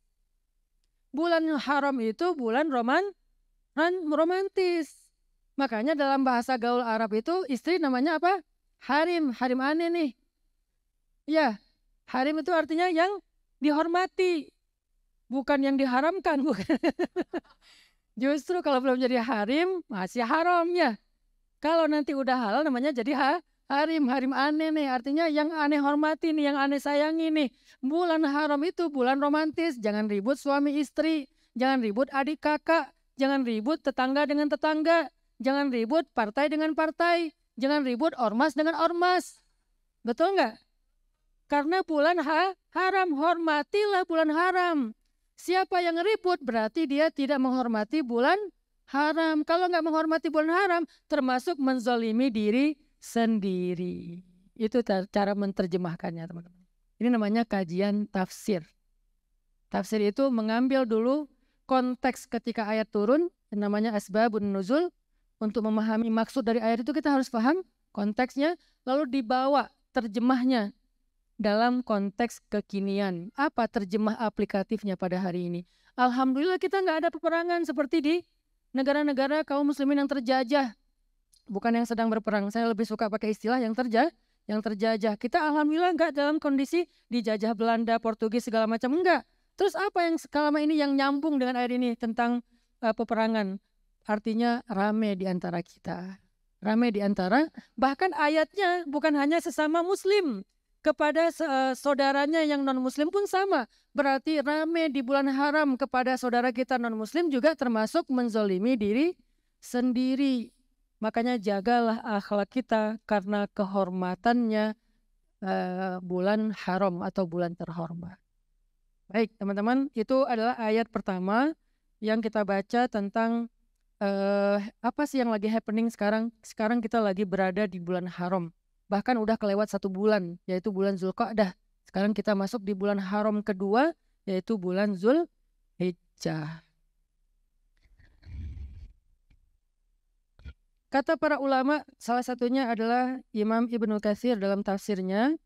Bulan haram itu bulan romantis. Makanya dalam bahasa gaul Arab itu istri namanya apa? Harim. Harim aneh nih. Ya, harim itu artinya yang dihormati. Bukan yang diharamkan. Bukan. Justru kalau belum jadi harim, masih haram ya. Kalau nanti udah halal namanya jadi harim. Harim aneh nih. Artinya yang aneh hormati nih, yang aneh sayangi nih. Bulan haram itu bulan romantis. Jangan ribut suami istri. Jangan ribut adik kakak. Jangan ribut tetangga dengan tetangga. Jangan ribut partai dengan partai. Jangan ribut ormas dengan ormas. Betul nggak? Karena bulan haram. Hormatilah bulan haram. Siapa yang ribut berarti dia tidak menghormati bulan haram. Kalau nggak menghormati bulan haram, termasuk menzolimi diri sendiri. Itu cara menerjemahkannya, teman-teman. Ini namanya kajian tafsir. Tafsir itu mengambil dulu konteks ketika ayat turun, yang namanya asbabun nuzul. Untuk memahami maksud dari ayat itu kita harus paham konteksnya, lalu dibawa terjemahnya dalam konteks kekinian. Apa terjemah aplikatifnya pada hari ini? Alhamdulillah kita nggak ada peperangan seperti di negara-negara kaum muslimin yang terjajah. Bukan yang sedang berperang. Saya lebih suka pakai istilah yang terjajah. Kita alhamdulillah nggak dalam kondisi dijajah Belanda, Portugis, segala macam. Enggak. Terus apa yang selama ini yang nyambung dengan ayat ini tentang peperangan? Artinya rame di antara kita. Rame di antara, bahkan ayatnya bukan hanya sesama muslim. Kepada saudaranya yang non-muslim pun sama. Berarti rame di bulan haram kepada saudara kita non-muslim juga termasuk menzolimi diri sendiri. Makanya jagalah akhlak kita karena kehormatannya bulan haram atau bulan terhormat. Baik teman-teman, itu adalah ayat pertama yang kita baca tentang apa sih yang lagi happening sekarang. Sekarang kita lagi berada di bulan haram. Bahkan udah kelewat 1 bulan, yaitu bulan Zulqa'dah. Sekarang kita masuk di bulan haram kedua, yaitu bulan Zulhijjah. Kata para ulama, salah satunya adalah Imam Ibnu Katsir dalam tafsirnya,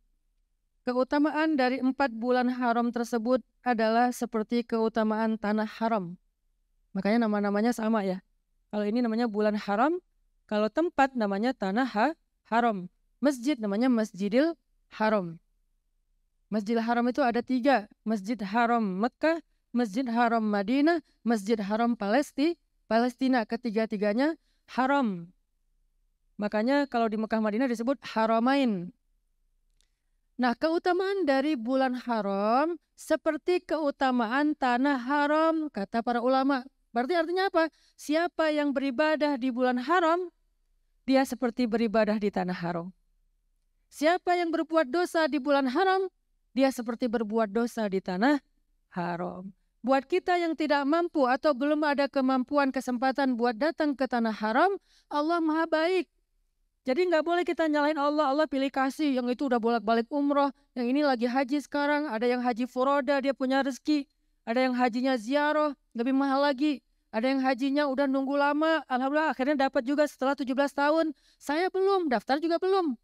keutamaan dari 4 bulan haram tersebut adalah seperti keutamaan tanah haram. Makanya nama-namanya sama ya. Kalau ini namanya bulan haram, kalau tempat namanya tanah haram. Masjid namanya Masjidil Haram. Masjidil Haram itu ada 3. Masjid Haram Mekah, Masjid Haram Madinah, Masjid Haram Palestina. Ketiga-tiganya haram. Makanya kalau di Mekah Madinah disebut Haramain. Nah, keutamaan dari bulan haram seperti keutamaan tanah haram, kata para ulama. Berarti artinya apa? Siapa yang beribadah di bulan haram, dia seperti beribadah di tanah haram. Siapa yang berbuat dosa di bulan haram, dia seperti berbuat dosa di tanah haram. Buat kita yang tidak mampu atau belum ada kemampuan, kesempatan buat datang ke tanah haram, Allah Maha Baik. Jadi nggak boleh kita nyalahin Allah. Allah pilih kasih, yang itu udah bolak-balik umroh, yang ini lagi haji sekarang, ada yang haji furoda, dia punya rezeki, ada yang hajinya ziarah, lebih mahal lagi. Ada yang hajinya udah nunggu lama, alhamdulillah akhirnya dapat juga setelah 17 tahun. Saya belum, daftar juga belum.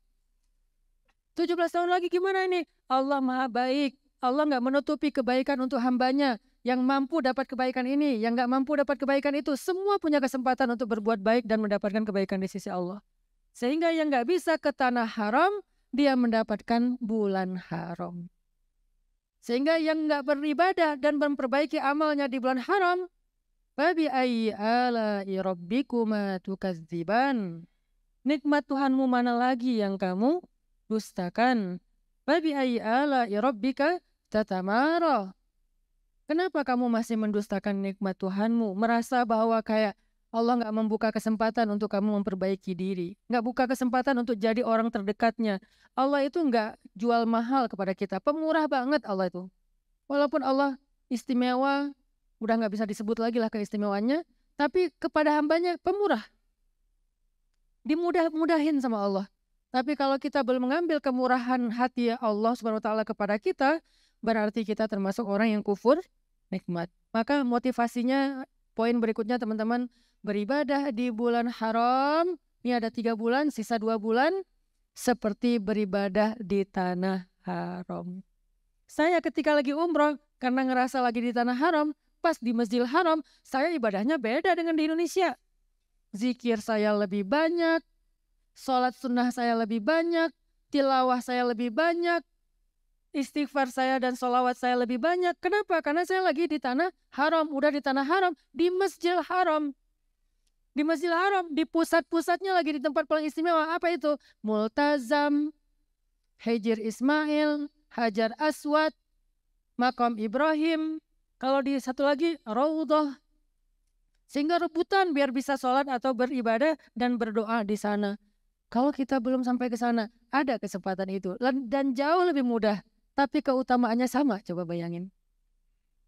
17 tahun lagi gimana ini? Allah Maha Baik. Allah nggak menutupi kebaikan untuk hambanya. Yang mampu dapat kebaikan ini, yang nggak mampu dapat kebaikan itu. Semua punya kesempatan untuk berbuat baik dan mendapatkan kebaikan di sisi Allah. Sehingga yang nggak bisa ke tanah haram, dia mendapatkan bulan haram. Sehingga yang nggak beribadah dan memperbaiki amalnya di bulan haram, fabi ayyi ala'i rabbikuma tukadziban. Nikmat Tuhanmu mana lagi yang kamu dustakan. Fabi ayyi ala'i rabbika tatamara. Kenapa kamu masih mendustakan nikmat Tuhanmu? Merasa bahwa kayak Allah nggak membuka kesempatan untuk kamu memperbaiki diri. Nggak buka kesempatan untuk jadi orang terdekatnya. Allah itu nggak jual mahal kepada kita. Pemurah banget Allah itu. Walaupun Allah istimewa, udah nggak bisa disebut lagi lah keistimewaannya. Tapi kepada hambanya pemurah. Dimudah-mudahin sama Allah. Tapi kalau kita belum mengambil kemurahan hati Allah Subhanahu wa taala kepada kita, berarti kita termasuk orang yang kufur nikmat. Maka motivasinya poin berikutnya teman-teman, beribadah di bulan haram. Ini ada 3 bulan, sisa 2 bulan. Seperti beribadah di tanah haram. Saya ketika lagi umroh, karena ngerasa lagi di tanah haram, pas di Masjidil Haram, saya ibadahnya beda dengan di Indonesia. Zikir saya lebih banyak, sholat sunnah saya lebih banyak, tilawah saya lebih banyak, istighfar saya dan sholawat saya lebih banyak. Kenapa? Karena saya lagi di tanah haram, udah di tanah haram, di Masjidil Haram. Di Masjidil Haram, di pusat-pusatnya lagi di tempat paling istimewa. Apa itu? Multazam, Hijr Ismail, Hajar Aswad, Makam Ibrahim. Kalau di satu lagi, Raudhah. Sehingga rebutan biar bisa sholat atau beribadah dan berdoa di sana. Kalau kita belum sampai ke sana, ada kesempatan itu. Dan jauh lebih mudah, tapi keutamaannya sama. Coba bayangin.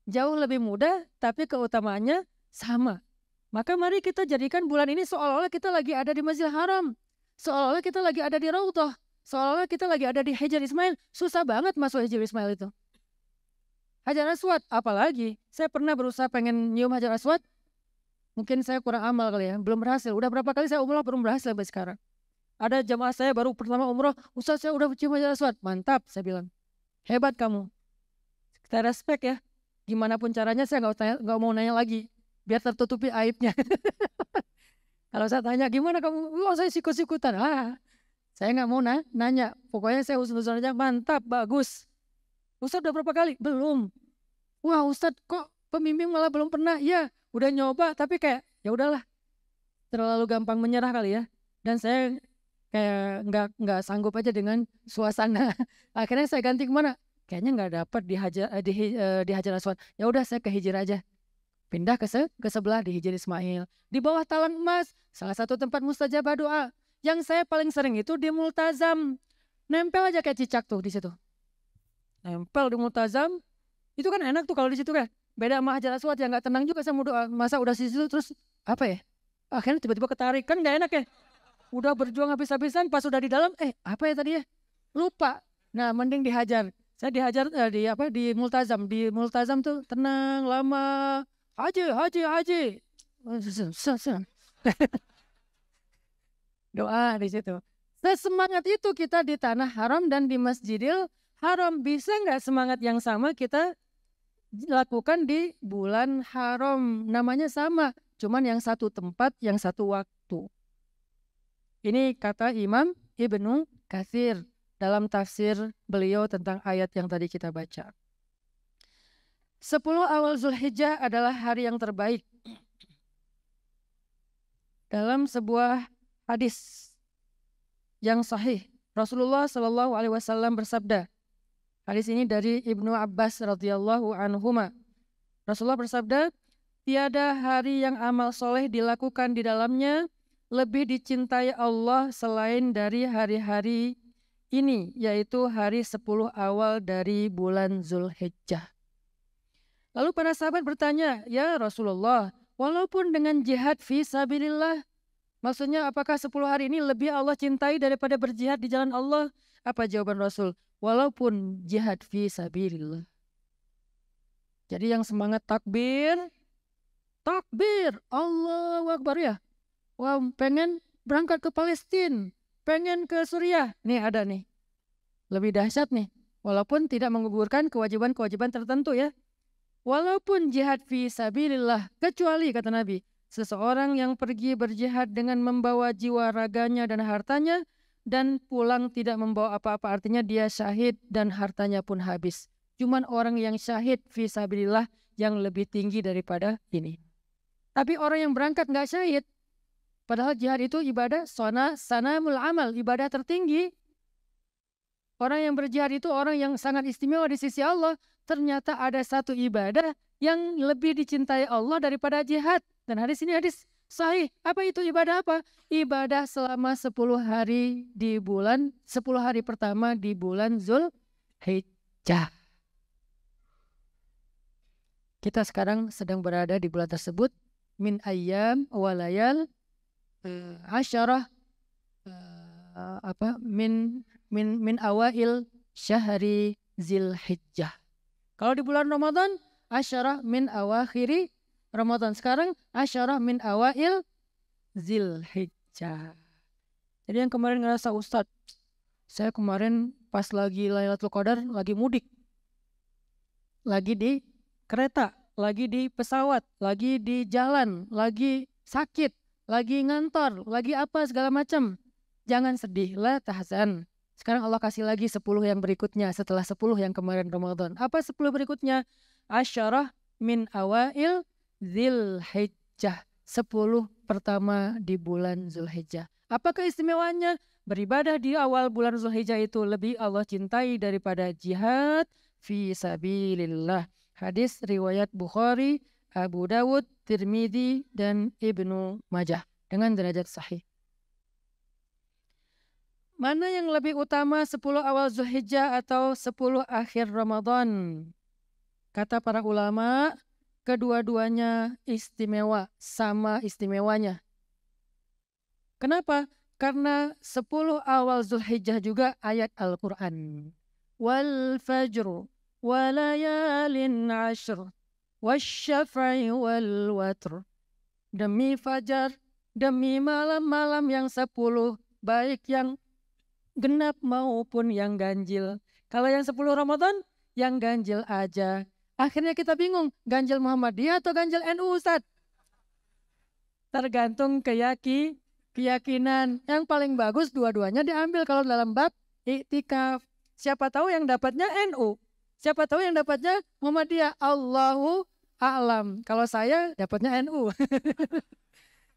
Jauh lebih mudah, tapi keutamaannya sama. Maka mari kita jadikan bulan ini seolah-olah kita lagi ada di Masjidil Haram. Seolah-olah kita lagi ada di Raudhah. Seolah-olah kita lagi ada di Hajar Ismail. Susah banget masuk Hajar Ismail itu. Hajar Aswad, apalagi. Saya pernah berusaha pengen nyium Hajar Aswad. Mungkin saya kurang amal kali ya, belum berhasil. Udah berapa kali saya umroh belum berhasil sampai sekarang. Ada jamaah saya baru pertama umroh, Ustaz saya udah cium Hajar Aswad. Mantap, saya bilang. Hebat kamu. Kita respect ya. Gimana pun caranya saya nggak mau nanya lagi. Biar tertutupi aibnya. Kalau saya tanya, gimana kamu? Oh saya sikut-sikutan. Saya nggak mau nanya. Pokoknya saya usul-usul aja, mantap, bagus. Ustaz udah berapa kali? Belum. Wah Ustaz kok pembimbing malah belum pernah? Ya. Udah nyoba tapi kayak ya udahlah, terlalu gampang menyerah kali ya, dan saya kayak nggak sanggup aja dengan suasana. Akhirnya saya ganti kemana? Kayaknya nggak dapat di Hajar Aswad. Ya udah saya ke Hijr aja, pindah ke sebelah di Hijr Ismail, di bawah Talang Emas, salah satu tempat mustajabah doa. Yang saya paling sering itu di Multazam, nempel aja kayak cicak tuh di situ, nempel di Multazam. Itu kan enak tuh kalau di situ kan. Beda sama Hajar Aswad yang nggak tenang juga saya mau doa. Masa udah di situ terus apa ya? Akhirnya tiba-tiba ketarik, kan nggak enak ya. Udah berjuang habis-habisan, pas udah di dalam, apa ya tadi ya? Lupa. Nah, mending dihajar. Saya dihajar di Multazam. Di Multazam tuh tenang, lama. Haji. Doa di situ. Semangat itu kita di tanah haram dan di Masjidil Haram. Bisa nggak semangat yang sama kita lakukan di bulan haram? Namanya sama, cuman yang satu tempat, yang satu waktu. Ini kata Imam Ibnu Katsir dalam tafsir beliau tentang ayat yang tadi kita baca. 10 awal Zulhijjah adalah hari yang terbaik. Dalam sebuah hadis yang sahih, Rasulullah Shallallahu Alaihi Wasallam bersabda. Hadis ini dari Ibnu Abbas radhiyallahu anhuma. Rasulullah bersabda, tiada hari yang amal soleh dilakukan di dalamnya lebih dicintai Allah selain dari hari-hari ini, yaitu hari 10 awal dari bulan Zulhijjah. Lalu para sahabat bertanya, ya Rasulullah, walaupun dengan jihad fi sabilillah, maksudnya apakah 10 hari ini lebih Allah cintai daripada berjihad di jalan Allah? Apa jawaban Rasul? Walaupun jihad fi sabilillah. Jadi yang semangat takbir, Allahu Akbar ya. Wah, pengen berangkat ke Palestina, pengen ke Suriah. Nih ada nih. Lebih dahsyat nih. Walaupun tidak menggugurkan kewajiban-kewajiban tertentu ya. Walaupun jihad fi sabilillah, kecuali kata Nabi, seseorang yang pergi berjihad dengan membawa jiwa raganya dan hartanya, dan pulang tidak membawa apa-apa, artinya dia syahid dan hartanya pun habis. Cuman orang yang syahid fi sabilillah yang lebih tinggi daripada ini. Tapi orang yang berangkat nggak syahid, padahal jihad itu ibadah sanamul amal, ibadah tertinggi. Orang yang berjihad itu orang yang sangat istimewa di sisi Allah. Ternyata ada satu ibadah yang lebih dicintai Allah daripada jihad. Dan hadis ini hadis sahih. Apa itu ibadah apa? Ibadah selama 10 hari di bulan, 10 hari pertama di bulan Zulhijjah. Kita sekarang sedang berada di bulan tersebut. Min ayyam walayal asyarah min awail syahri Zilhijjah. Kalau di bulan Ramadan, asyarah min awakhiri Ramadan. Sekarang asyarah min awail Zilhijjah. Jadi yang kemarin ngerasa, Ustadz, saya kemarin pas lagi Lailatul Qadar lagi mudik, lagi di kereta, lagi di pesawat, lagi di jalan, lagi sakit, lagi ngantor, lagi apa segala macam. Jangan sedih, la tahzan. Sekarang Allah kasih lagi 10 yang berikutnya setelah 10 yang kemarin Ramadan. Apa 10 berikutnya? Asyarah min awail Zilhijjah. 10 pertama di bulan Zulhijjah. Apa keistimewaannya? Beribadah di awal bulan Zulhijjah itu lebih Allah cintai daripada jihad fi sabilillah. Hadis riwayat Bukhari, Abu Dawud, Tirmidzi, dan Ibnu Majah dengan derajat sahih. Mana yang lebih utama 10 awal Zulhijjah atau 10 akhir Ramadan? Kata para ulama, kedua-duanya istimewa, sama istimewanya. Kenapa? Karena 10 awal Zulhijjah juga ayat Al-Quran. Wal fajr walayalin ashr wasyaf'i wal watr. Demi fajar, demi malam-malam yang 10, baik yang genap maupun yang ganjil. Kalau yang 10 Ramadan, yang ganjil aja. Akhirnya kita bingung, ganjil Muhammadiyah atau ganjil NU, Ustaz? Tergantung keyakinan. Yang paling bagus dua-duanya diambil kalau dalam bab iktikaf. Siapa tahu yang dapatnya NU. Siapa tahu yang dapatnya Muhammadiyah. Allahu a'lam. Kalau saya dapatnya NU.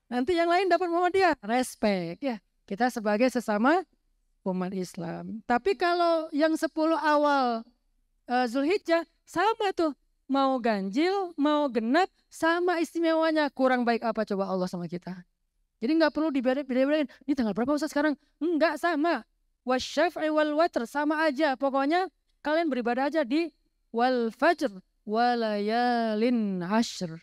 Nanti yang lain dapat Muhammadiyah. Respect ya. Kita sebagai sesama umat Islam. Tapi kalau yang 10 awal Zulhijjah sama tuh. Mau ganjil, mau genap, sama istimewanya. Kurang baik apa coba Allah sama kita. Jadi nggak perlu dibedain. Ini tanggal berapa Ustaz sekarang? Enggak, sama. Wasyaf'i wal watr, sama aja. Pokoknya kalian beribadah aja di wal fajr walayalin ashr.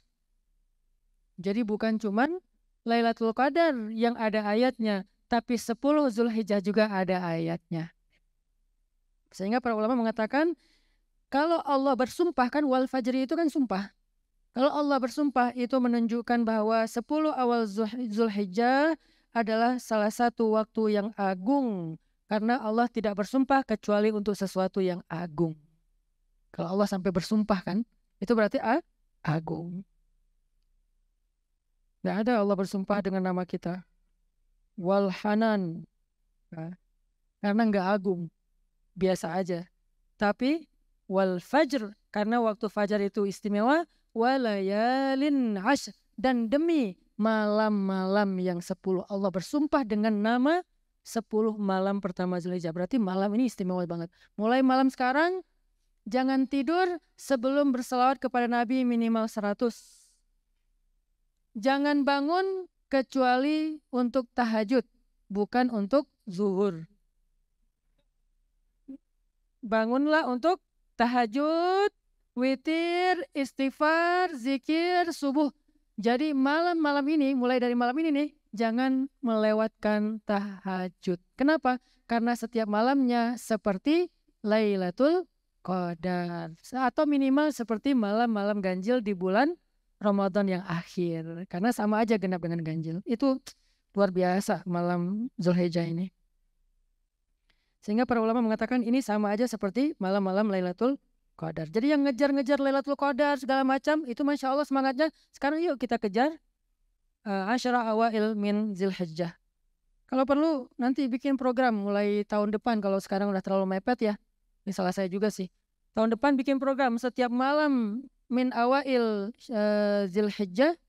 Jadi bukan cuman Lailatul Qadar yang ada ayatnya, tapi 10 Zulhijjah juga ada ayatnya. Sehingga para ulama mengatakan, kalau Allah bersumpah, kan wal fajri itu kan sumpah. Kalau Allah bersumpah itu menunjukkan bahwa 10 awal Zulhijjah adalah salah satu waktu yang agung. Karena Allah tidak bersumpah kecuali untuk sesuatu yang agung. Kalau Allah sampai bersumpah kan, itu berarti agung. Tidak ada Allah bersumpah dengan nama kita. Wal Hanan. Nah, karena nggak agung. Biasa aja. Tapi wal Fajr. Karena waktu Fajar itu istimewa. Walayalin ashr. Dan demi malam-malam yang 10. Allah bersumpah dengan nama 10 malam pertama Zulhijjah. Berarti malam ini istimewa banget. Mulai malam sekarang, jangan tidur sebelum berselawat kepada Nabi minimal 100. Jangan bangun kecuali untuk tahajud, bukan untuk zuhur. Bangunlah untuk tahajud, witir, istighfar, zikir, subuh. Jadi malam-malam ini, mulai dari malam ini nih, jangan melewatkan tahajud. Kenapa? Karena setiap malamnya seperti Lailatul Qadar. Atau minimal seperti malam-malam ganjil di bulan Ramadan yang akhir. Karena sama aja genap dengan ganjil. Itu luar biasa malam Zulhijjah ini. Sehingga para ulama mengatakan ini sama aja seperti malam-malam Lailatul Qadar. Jadi yang ngejar-ngejar Lailatul Qadar segala macam, itu Masya Allah semangatnya. Sekarang yuk kita kejar Asyara awail min Zilhijjah. Kalau perlu nanti bikin program mulai tahun depan, kalau sekarang udah terlalu mepet ya. Ini salah saya juga sih. Tahun depan bikin program setiap malam min awail Zilhijjah.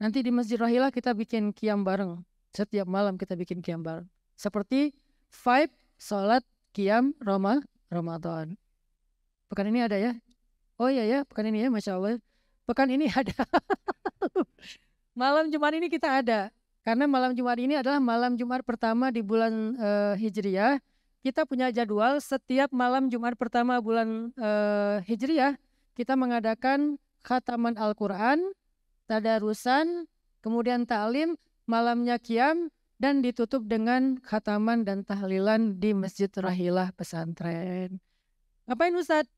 Nanti di Masjid Rahilah kita bikin qiyam bareng. Setiap malam kita bikin qiyam bareng. Seperti 5 sholat Qiyam Ramadan. Pekan ini ada ya? Oh iya ya, pekan ini ya, Masya Allah. Pekan ini ada. Malam Jumat ini kita ada. Karena malam Jumat ini adalah malam Jumat pertama di bulan Hijriah. Kita punya jadwal setiap malam Jumat pertama bulan Hijriah. Kita mengadakan khataman Al-Quran, tadarusan, kemudian ta'lim, malamnya qiyam, dan ditutup dengan khataman dan tahlilan di Masjid Rahilah Pesantren. Ngapain Ustadz?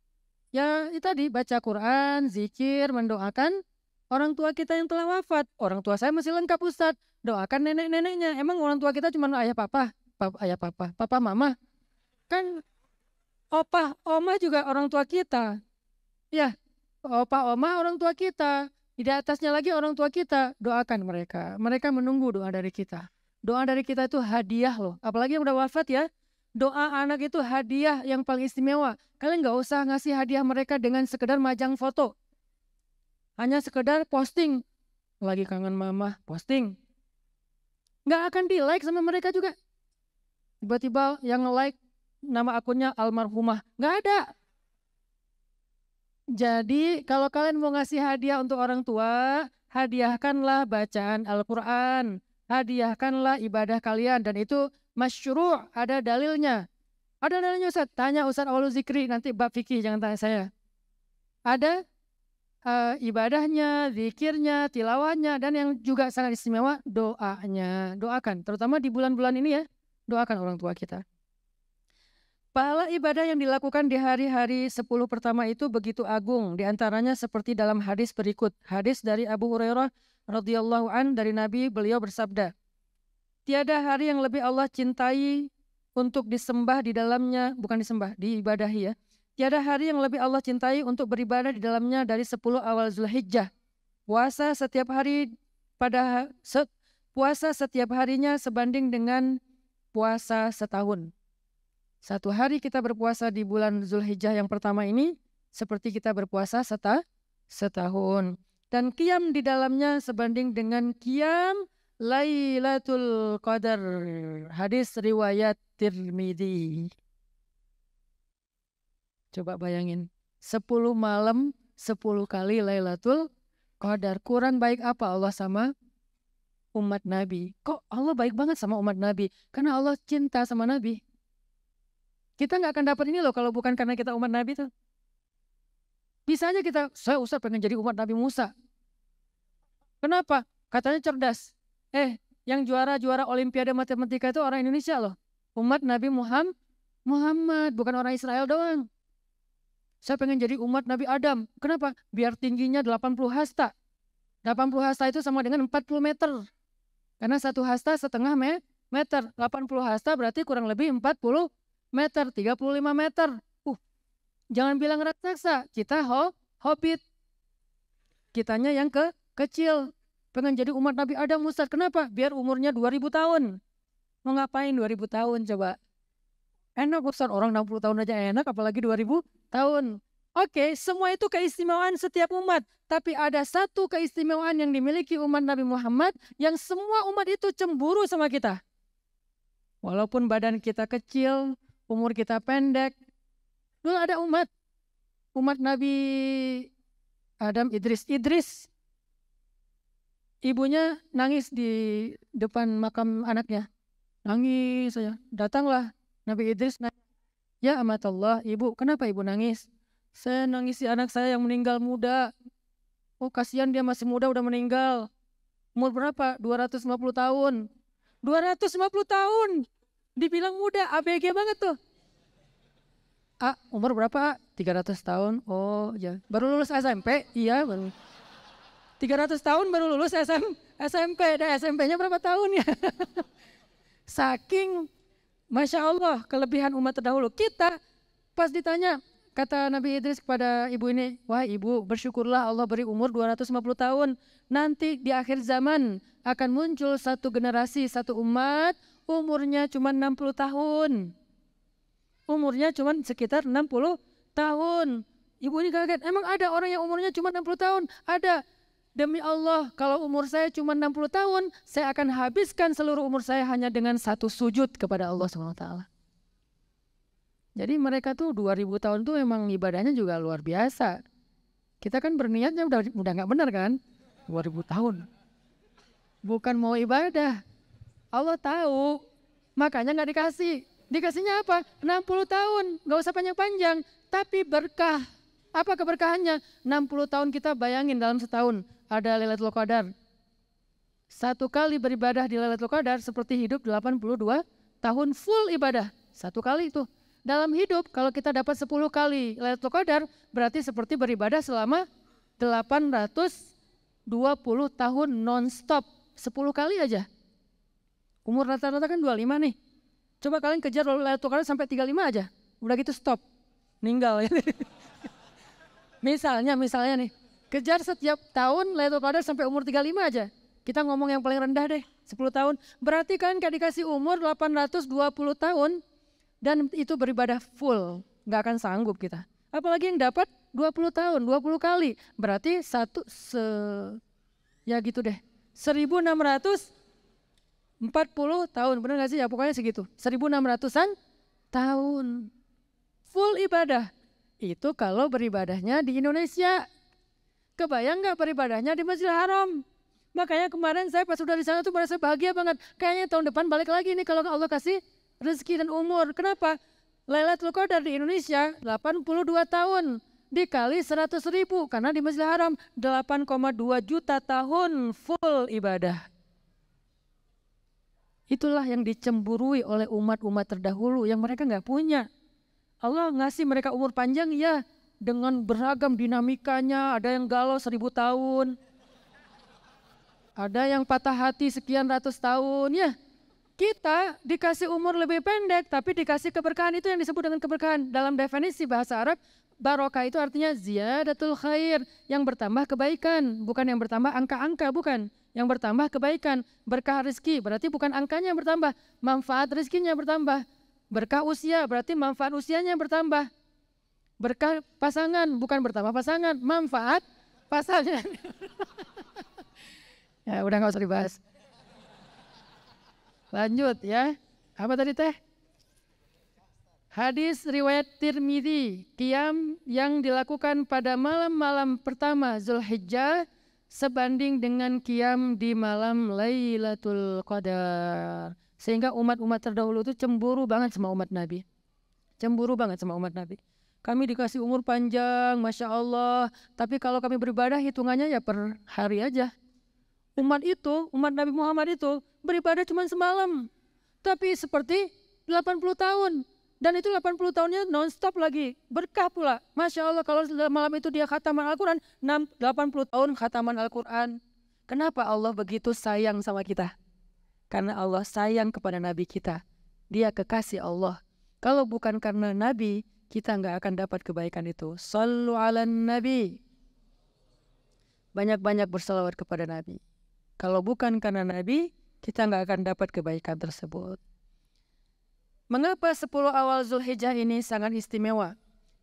Ya itu tadi, baca Quran, zikir, mendoakan orang tua kita yang telah wafat. Orang tua saya masih lengkap Ustadz. Doakan nenek-neneknya. Emang orang tua kita cuma ayah papa, papa mama. Kan opa, oma juga orang tua kita. Ya, opa, oma orang tua kita. Di atasnya lagi orang tua kita. Doakan mereka. Mereka menunggu doa dari kita. Doa dari kita itu hadiah loh. Apalagi yang udah wafat ya. Doa anak itu hadiah yang paling istimewa. Kalian nggak usah ngasih hadiah mereka dengan sekedar majang foto. Hanya sekedar posting. Lagi kangen mama, posting. Nggak akan di-like sama mereka juga. Tiba-tiba yang nge-like nama akunnya almarhumah. Nggak ada. Jadi kalau kalian mau ngasih hadiah untuk orang tua, hadiahkanlah bacaan Al-Quran. Hadiahkanlah ibadah kalian. Dan itu masyru', ada dalilnya. Ada dalilnya Ustaz. Tanya Ustaz Awalul Zikri, nanti bab fikih, jangan tanya saya. Ada ibadahnya, zikirnya, tilawahnya, dan yang juga sangat istimewa doanya. Doakan, terutama di bulan-bulan ini ya, doakan orang tua kita. Pahala ibadah yang dilakukan di hari-hari 10 pertama itu begitu agung. Di antaranya seperti dalam hadis berikut. Hadis dari Abu Hurairah radhiyallahu an dari Nabi, beliau bersabda, tiada hari yang lebih Allah cintai untuk disembah di dalamnya, bukan disembah, diibadahi ya. Tiada hari yang lebih Allah cintai untuk beribadah di dalamnya dari 10 awal Zulhijjah. Puasa setiap hari puasa setiap harinya sebanding dengan puasa setahun. Satu hari kita berpuasa di bulan Zulhijjah yang pertama ini seperti kita berpuasa setahun. Dan qiyam di dalamnya sebanding dengan qiyam Lailatul Qadar. Hadis riwayat Tirmidzi. Coba bayangin, 10 malam, 10 kali Lailatul Qadar. Kurang baik apa Allah sama umat Nabi? Kok Allah baik banget sama umat Nabi? Karena Allah cinta sama Nabi. Kita nggak akan dapat ini loh kalau bukan karena kita umat Nabi tuh. Bisa aja saya Ustaz pengen jadi umat Nabi Musa. Kenapa? Katanya cerdas. Yang juara Olimpiade Matematika itu orang Indonesia loh. Umat Nabi Muhammad, bukan orang Israel doang. Saya pengen jadi umat Nabi Adam. Kenapa? Biar tingginya 80 hasta. 80 hasta itu sama dengan 40 meter. Karena satu hasta setengah meter. 80 hasta berarti kurang lebih 40 meter. 35 meter. Jangan bilang raksasa. Kita hobbit. Kitanya yang kecil. Pengen jadi umat Nabi Adam Ustaz. Kenapa? Biar umurnya 2000 tahun. Mau ngapain 2000 tahun coba? Enak Ustaz, orang 60 tahun aja enak, apalagi 2000 tahun. Oke, semua itu keistimewaan setiap umat. Tapi ada satu keistimewaan yang dimiliki umat Nabi Muhammad yang semua umat itu cemburu sama kita. Walaupun badan kita kecil, umur kita pendek. Dulu ada umat Nabi Adam Idris. Ibunya nangis di depan makam anaknya. Nangis saja. Datanglah Nabi Idris nanya, ya amatullah, ibu, kenapa ibu nangis? Saya nangisi anak saya yang meninggal muda. Oh kasihan dia masih muda udah meninggal. Umur berapa? 250 tahun. 250 tahun. Dibilang muda, ABG banget tuh. Umur berapa? 300 tahun. Oh ya, baru lulus SMP? Iya, baru. 300 tahun baru lulus SMP. SMP-nya berapa tahun ya? Saking Masya Allah, kelebihan umat terdahulu. Kita pas ditanya, kata Nabi Idris kepada ibu ini, wah ibu bersyukurlah Allah beri umur 250 tahun. Nanti di akhir zaman akan muncul satu generasi, satu umat, umurnya cuma 60 tahun. Umurnya cuma sekitar 60 tahun. Ibu ini kaget, emang ada orang yang umurnya cuma 60 tahun? Ada. Demi Allah, kalau umur saya cuma 60 tahun, saya akan habiskan seluruh umur saya hanya dengan satu sujud kepada Allah SWT. Jadi mereka tuh 2000 tahun tuh emang ibadahnya juga luar biasa. Kita kan berniatnya udah nggak benar kan? 2000 tahun. Bukan mau ibadah. Allah tahu. Makanya nggak dikasih. Dikasihnya apa? 60 tahun. Nggak usah panjang-panjang. Tapi berkah. Apa keberkahannya? 60 tahun kita bayangin dalam setahun. Ada Lailatul Qadar. Satu kali beribadah di Lailatul Qadar seperti hidup 82 tahun full ibadah. Satu kali itu. Dalam hidup kalau kita dapat 10 kali Lailatul Qadar berarti seperti beribadah selama 820 tahun non-stop. 10 kali aja. Umur rata-rata kan 25 nih. Coba kalian kejar Lailatul Qadar sampai 35 aja. Udah gitu stop. Meninggal. Misalnya nih. Kejar setiap tahun Lailatul Qadar sampai umur 35 aja. Kita ngomong yang paling rendah deh, 10 tahun. Berarti kan kayak dikasih umur 820 tahun dan itu beribadah full. Nggak akan sanggup kita. Apalagi yang dapat 20 tahun, 20 kali. Berarti ya gitu deh. 1640 tahun, benar nggak sih? Ya pokoknya segitu. 1600-an tahun. Full ibadah. Itu kalau beribadahnya di Indonesia. Kebayang nggak beribadahnya di Masjidil Haram? Makanya kemarin saya pas sudah di sana tuh merasa bahagia banget. Kayaknya tahun depan balik lagi nih kalau Allah kasih rezeki dan umur. Kenapa? Lailatul Qadar di Indonesia 82 tahun dikali 100.000 karena di Masjidil Haram 8,2 juta tahun full ibadah. Itulah yang dicemburui oleh umat-umat terdahulu yang mereka nggak punya. Allah ngasih mereka umur panjang ya dengan beragam dinamikanya. Ada yang galau 1000 tahun. Ada yang patah hati sekian ratus tahun ya. Kita dikasih umur lebih pendek tapi dikasih keberkahan, itu yang disebut dengan keberkahan. Dalam definisi bahasa Arab, barokah itu artinya ziyadatul khair, yang bertambah kebaikan, bukan yang bertambah angka-angka, bukan. Yang bertambah kebaikan. Berkah rezeki berarti bukan angkanya yang bertambah, manfaat rezekinya bertambah. Berkah usia berarti manfaat usianya bertambah. Berkah pasangan bukan bertambah pasangan, manfaat pasangan. Ya udah nggak usah dibahas. Lanjut ya. Apa tadi teh? Hadis riwayat Tirmidzi, qiyam yang dilakukan pada malam-malam pertama Zulhijjah sebanding dengan qiyam di malam Lailatul Qadar. Sehingga umat-umat terdahulu itu cemburu banget sama umat Nabi. Cemburu banget sama umat Nabi. Kami dikasih umur panjang, Masya Allah. Tapi kalau kami beribadah hitungannya ya per hari aja. Umat Nabi Muhammad itu beribadah cuma semalam. Tapi seperti 80 tahun. Dan itu 80 tahunnya non-stop lagi. Berkah pula. Masya Allah kalau malam itu dia khataman Al-Quran. 80 tahun khataman Al-Quran. Kenapa Allah begitu sayang sama kita? Karena Allah sayang kepada Nabi kita. Dia kekasih Allah. Kalau bukan karena Nabi, kita nggak akan dapat kebaikan itu. Sallu ala Nabi. Banyak-banyak bersalawat kepada Nabi. Kalau bukan karena Nabi, kita nggak akan dapat kebaikan tersebut. Mengapa 10 awal Zulhijjah ini sangat istimewa?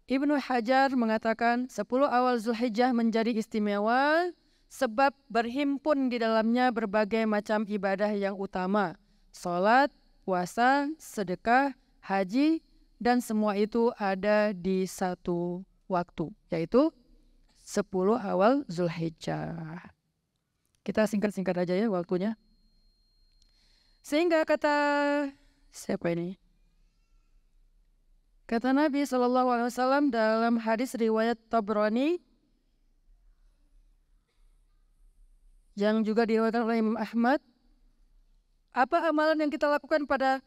Ibnu Hajar mengatakan 10 awal Zulhijjah menjadi istimewa sebab berhimpun di dalamnya berbagai macam ibadah yang utama. Salat, puasa, sedekah, haji, dan semua itu ada di satu waktu, yaitu 10 awal Zulhijjah. Kita singkat-singkat aja ya waktunya. Sehingga kata siapa ini? Kata Nabi SAW dalam hadis riwayat Tabrani yang juga diriwayatkan oleh Imam Ahmad. Apa amalan yang kita lakukan pada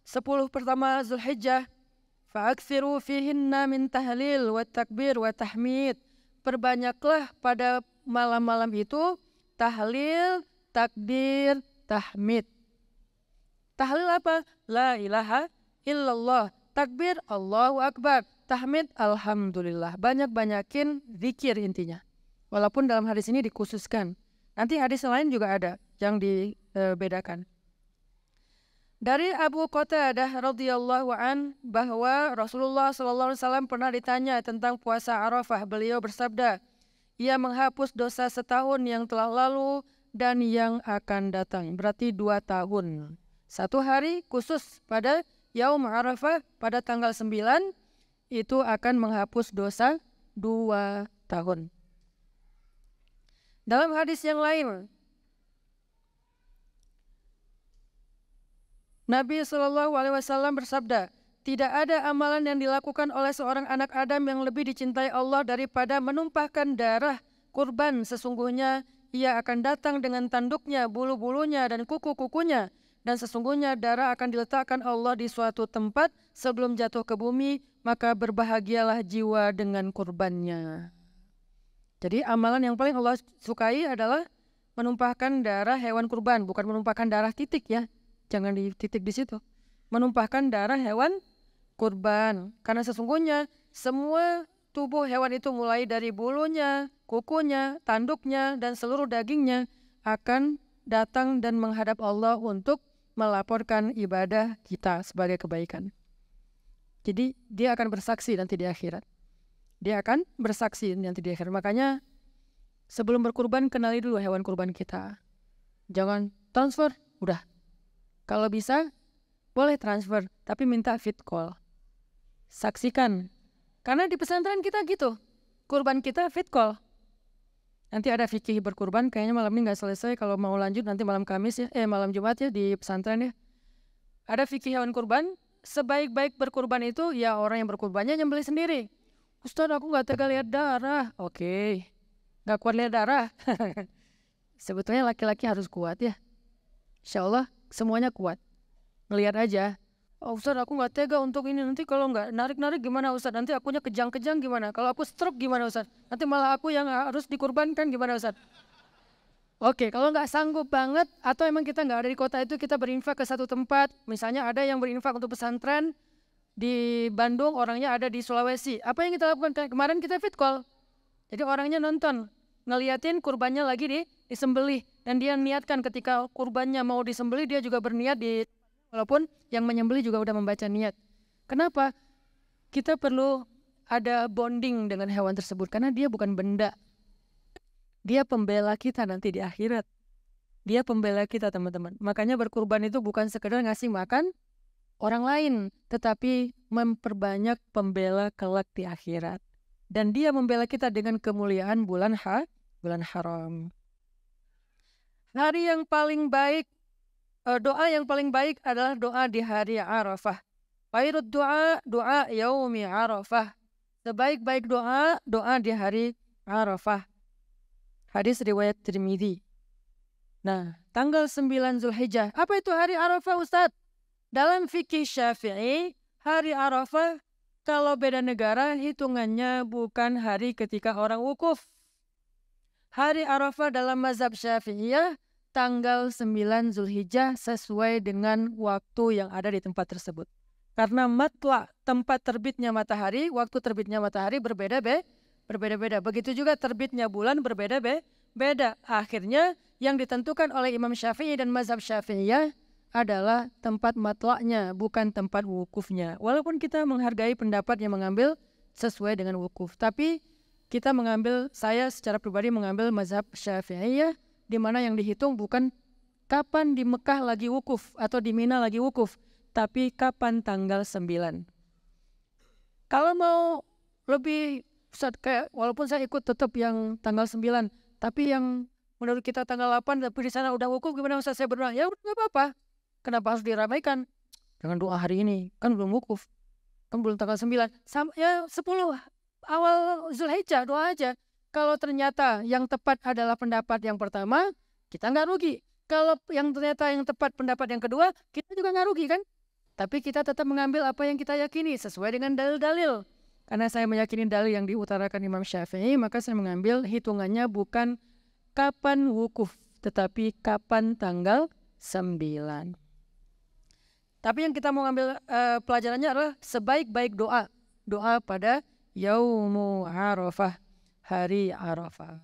10 pertama Zulhijjah? Fa'aksiru fihinna min tahlil wa takbir wa tahmid. Perbanyaklah pada malam-malam itu tahlil, takbir, tahmid. Tahlil apa? La ilaha illallah. Takbir, Allahu Akbar. Tahmid, Alhamdulillah. Banyak-banyakin zikir intinya. Walaupun dalam hadis ini dikhususkan. Nanti hadis lain juga ada yang dibedakan. Dari Abu Qatadah radhiyallahu an bahwa Rasulullah SAW pernah ditanya tentang puasa Arafah. Beliau bersabda, ia menghapus dosa setahun yang telah lalu dan yang akan datang. Berarti 2 tahun. 1 hari khusus pada Yaum Arafah pada tanggal 9 itu akan menghapus dosa 2 tahun. Dalam hadis yang lain, Nabi SAW bersabda, tidak ada amalan yang dilakukan oleh seorang anak Adam yang lebih dicintai Allah daripada menumpahkan darah kurban. Sesungguhnya ia akan datang dengan tanduknya, bulu-bulunya, dan kuku-kukunya. Dan sesungguhnya darah akan diletakkan Allah di suatu tempat sebelum jatuh ke bumi, maka berbahagialah jiwa dengan kurbannya. Jadi amalan yang paling Allah sukai adalah menumpahkan darah hewan kurban, bukan menumpahkan darah titik ya. Jangan dititik di situ. Menumpahkan darah hewan kurban. Karena sesungguhnya semua tubuh hewan itu mulai dari bulunya, kukunya, tanduknya, dan seluruh dagingnya akan datang dan menghadap Allah untuk melaporkan ibadah kita sebagai kebaikan. Jadi dia akan bersaksi nanti di akhirat. Dia akan bersaksi nanti di akhirat. Makanya sebelum berkurban kenali dulu hewan kurban kita. Jangan transfer, udah. Kalau bisa, boleh transfer, tapi minta fit call. Saksikan. Karena di pesantren kita gitu. Kurban kita fit call. Nanti ada fikih berkurban, kayaknya malam ini nggak selesai. Kalau mau lanjut nanti malam Kamis ya, malam Jumat ya di pesantren ya. Ada fikih hewan kurban, sebaik-baik berkurban itu ya orang yang berkurbannya nyembelih sendiri. Ustaz, aku nggak tega lihat darah. Oke, nggak kuat lihat darah. Sebetulnya laki-laki harus kuat ya. Insya Allah semuanya kuat. Ngelihat aja. Oh Ustaz, aku nggak tega untuk ini. Nanti kalau nggak narik-narik gimana Ustaz? Nanti akunya kejang-kejang gimana? Kalau aku stroke gimana Ustaz? Nanti malah aku yang harus dikurbankan gimana Ustaz? Oke, kalau nggak sanggup banget atau emang kita nggak ada di kota itu, kita berinfak ke satu tempat. Misalnya ada yang berinfak untuk pesantren di Bandung, orangnya ada di Sulawesi. Apa yang kita lakukan? Kemarin kita fit call. Jadi orangnya nonton, ngeliatin kurbannya lagi disembelih. Dan dia niatkan ketika kurbannya mau disembelih, dia juga berniat walaupun yang menyembelih juga udah membaca niat. Kenapa? Kita perlu ada bonding dengan hewan tersebut karena dia bukan benda. Dia pembela kita nanti di akhirat. Dia pembela kita teman-teman. Makanya berkurban itu bukan sekedar ngasih makan orang lain, tetapi memperbanyak pembela kelak di akhirat. Dan dia membela kita dengan kemuliaan bulan haram. Hari yang paling baik, doa yang paling baik adalah doa di hari Arafah. Khairud doa yaumi Arafah. Sebaik-baik doa di hari Arafah. Hadis riwayat Tirmidzi. Nah, tanggal 9 Zulhijjah. Apa itu hari Arafah Ustaz? Dalam fikih Syafi'i, hari Arafah kalau beda negara hitungannya bukan hari ketika orang wukuf. Hari Arafah dalam mazhab Syafi'iyah tanggal 9 Zulhijjah sesuai dengan waktu yang ada di tempat tersebut. Karena matla, tempat terbitnya matahari, waktu terbitnya matahari berbeda-beda. Begitu juga terbitnya bulan berbeda-beda. Akhirnya yang ditentukan oleh Imam Syafi'i dan mazhab Syafi'iyah adalah tempat matlaknya, bukan tempat wukufnya. Walaupun kita menghargai pendapat yang mengambil sesuai dengan wukuf. Tapi saya secara pribadi mengambil mazhab Syafi'iyah, di mana yang dihitung bukan kapan di Mekah lagi wukuf atau di Mina lagi wukuf, tapi kapan tanggal 9. Kalau mau lebih, walaupun saya ikut tetap yang tanggal 9, tapi yang menurut kita tanggal 8, tapi di sana udah wukuf, gimana Ustaz? Saya berdoa, ya udah nggak apa-apa. Kenapa harus diramaikan? Jangan doa hari ini, kan belum wukuf, kan belum tanggal 9. Ya 10 awal Zulhijjah doa aja. Kalau ternyata yang tepat adalah pendapat yang pertama, kita nggak rugi. Kalau yang ternyata yang tepat pendapat yang kedua, kita juga nggak rugi kan? Tapi kita tetap mengambil apa yang kita yakini sesuai dengan dalil-dalil. Karena saya meyakini dalil yang diutarakan Imam Syafi'i, maka saya mengambil hitungannya bukan kapan wukuf, tetapi kapan tanggal 9. Tapi yang kita mau ambil pelajarannya adalah sebaik-baik doa pada Yaumu Arafah, hari Arafah.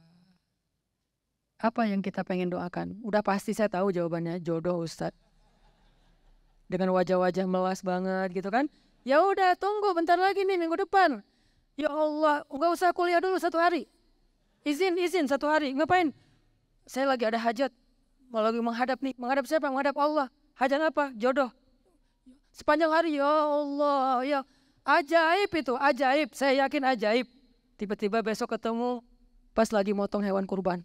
Apa yang kita pengen doakan? Udah pasti saya tahu jawabannya, jodoh Ustaz. Dengan wajah-wajah melas banget gitu kan. Ya udah tunggu bentar lagi nih minggu depan. Ya Allah, enggak usah kuliah dulu 1 hari. Izin 1 hari. Ngapain? Saya lagi ada hajat. Mau lagi menghadap nih. Menghadap siapa? Menghadap Allah. Hajat apa? Jodoh. Sepanjang hari, ya Allah, ya ajaib itu, ajaib. Saya yakin ajaib. Tiba-tiba besok ketemu pas lagi motong hewan kurban.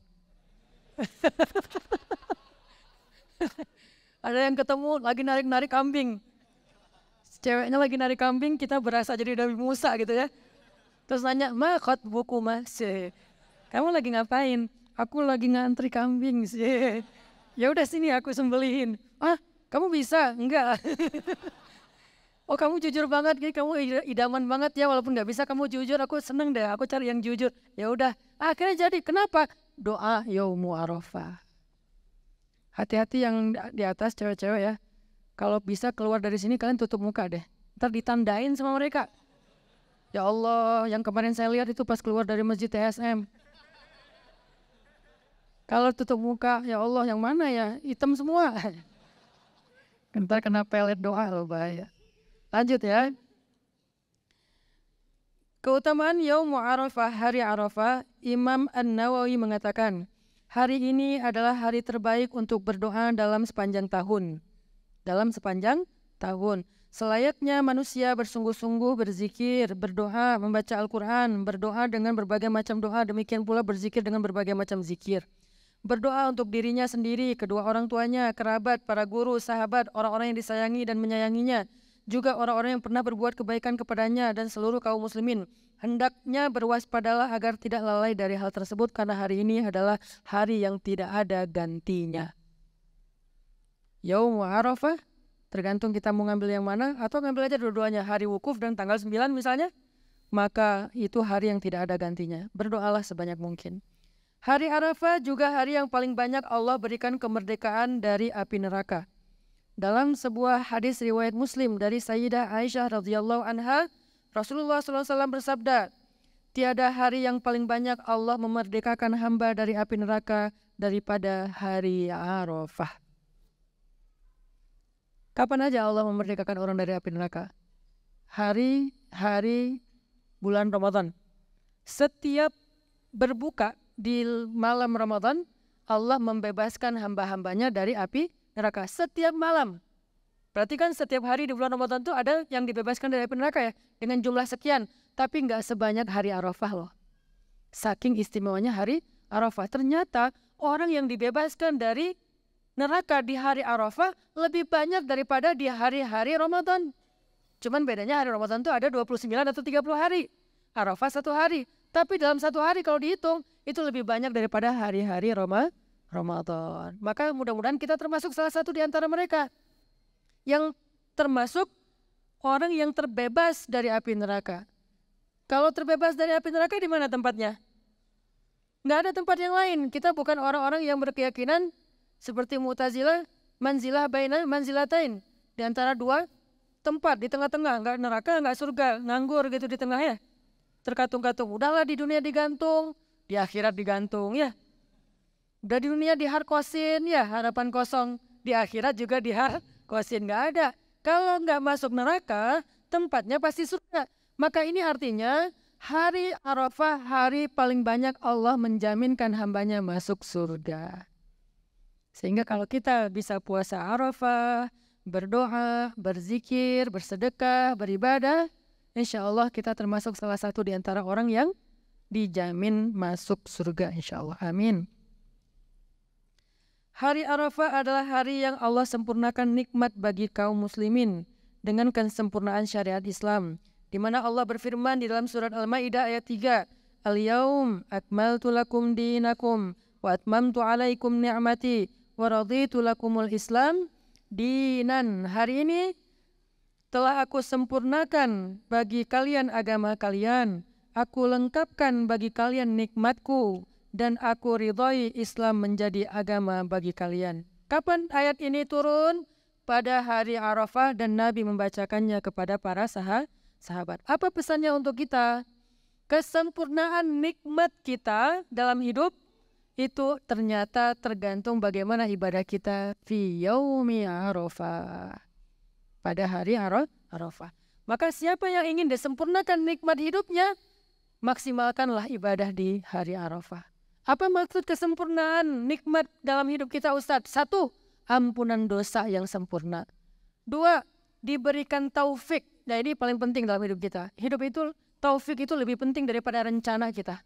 Ada yang ketemu lagi narik-narik kambing. Ceweknya lagi narik kambing, kita berasa jadi Nabi Musa gitu ya. Terus nanya, ma buku mas, kamu lagi ngapain? Aku lagi ngantri kambing sih. Ya udah sini aku sembelihin. Ah, kamu bisa? Enggak. Oh kamu jujur banget, kamu idaman banget ya, walaupun nggak bisa kamu jujur, aku seneng deh, aku cari yang jujur. Ya udah, akhirnya jadi. Kenapa? Doa Yaumu Arafah. Hati-hati yang di atas cewek-cewek ya. Kalau bisa keluar dari sini kalian tutup muka deh. Ntar ditandain sama mereka. Ya Allah, yang kemarin saya lihat itu pas keluar dari masjid TSM. Kalau tutup muka, ya Allah yang mana ya? Hitam semua. Ntar kena pelet doa loh, bahaya. Lanjut ya. Keutamaan Yaum Arafah, hari Arafah, Imam An-Nawawi mengatakan, hari ini adalah hari terbaik untuk berdoa dalam sepanjang tahun. Dalam sepanjang tahun. Selayaknya manusia bersungguh-sungguh berzikir, berdoa, membaca Al-Quran, berdoa dengan berbagai macam doa, demikian pula berzikir dengan berbagai macam zikir. Berdoa untuk dirinya sendiri, kedua orang tuanya, kerabat, para guru, sahabat, orang-orang yang disayangi dan menyayanginya, juga orang-orang yang pernah berbuat kebaikan kepadanya dan seluruh kaum muslimin. Hendaknya berwaspadalah agar tidak lalai dari hal tersebut karena hari ini adalah hari yang tidak ada gantinya. Yaum Arafah, tergantung kita mau ngambil yang mana, atau ngambil aja dua-duanya, hari wukuf dan tanggal 9 misalnya, maka itu hari yang tidak ada gantinya. Berdoalah sebanyak mungkin. Hari Arafah juga hari yang paling banyak Allah berikan kemerdekaan dari api neraka. Dalam sebuah hadis riwayat Muslim dari Sayyidah Aisyah radhiyallahu anha, Rasulullah SAW bersabda, tiada hari yang paling banyak Allah memerdekakan hamba dari api neraka daripada hari Arafah. Kapan aja Allah memerdekakan orang dari api neraka? Hari bulan Ramadan. Setiap berbuka di malam Ramadan, Allah membebaskan hamba-hambanya dari api neraka setiap malam. Berarti kan setiap hari di bulan Ramadan itu ada yang dibebaskan dari api neraka ya, dengan jumlah sekian, tapi nggak sebanyak hari Arafah loh. Saking istimewanya hari Arafah. Ternyata orang yang dibebaskan dari neraka di hari Arafah lebih banyak daripada di hari-hari Ramadan. Cuman bedanya hari Ramadan itu ada 29 atau 30 hari. Arafah 1 hari. Tapi dalam 1 hari kalau dihitung, itu lebih banyak daripada hari-hari Ramadan. Maka mudah-mudahan kita termasuk salah satu di antara mereka yang termasuk orang yang terbebas dari api neraka. Kalau terbebas dari api neraka di mana tempatnya? Nggak ada tempat yang lain. Kita bukan orang-orang yang berkeyakinan seperti Mu'tazilah, manzilah baina manzilatain. Di antara 2 tempat, di tengah-tengah. Nggak neraka, nggak surga, nganggur gitu di tengah ya. Terkatung-katung. Udahlah di dunia digantung, di akhirat digantung ya. Udah di dunia diharkosin ya, harapan kosong. Di akhirat juga diharkosin, nggak ada. Kalau nggak masuk neraka, tempatnya pasti surga. Maka ini artinya hari Arafah, hari paling banyak Allah menjaminkan hambanya masuk surga. Sehingga kalau kita bisa puasa Arafah, berdoa, berzikir, bersedekah, beribadah, insya Allah kita termasuk salah satu di antara orang yang dijamin masuk surga insya Allah. Amin. Hari Arafah adalah hari yang Allah sempurnakan nikmat bagi kaum muslimin dengan kesempurnaan syariat Islam. Di mana Allah berfirman di dalam surat Al-Maidah ayat 3, Al-yaum akmaltu lakum dinakum wa atmamtu alaikum ni'mati wa raditu lakumul Islam dinan. Hari ini telah aku sempurnakan bagi kalian agama kalian. Aku lengkapkan bagi kalian nikmatku dan aku ridhoi Islam menjadi agama bagi kalian. Kapan ayat ini turun? Pada hari Arafah dan Nabi membacakannya kepada para sahabat. Apa pesannya untuk kita? Kesempurnaan nikmat kita dalam hidup itu ternyata tergantung bagaimana ibadah kita fi yaumi Arafah. Pada hari Arafah. Maka siapa yang ingin disempurnakan nikmat hidupnya, maksimalkanlah ibadah di hari Arafah. Apa maksud kesempurnaan nikmat dalam hidup kita, Ustadz? 1, ampunan dosa yang sempurna. 2, diberikan taufik. Nah ini paling penting dalam hidup kita. Hidup itu, taufik itu lebih penting daripada rencana kita.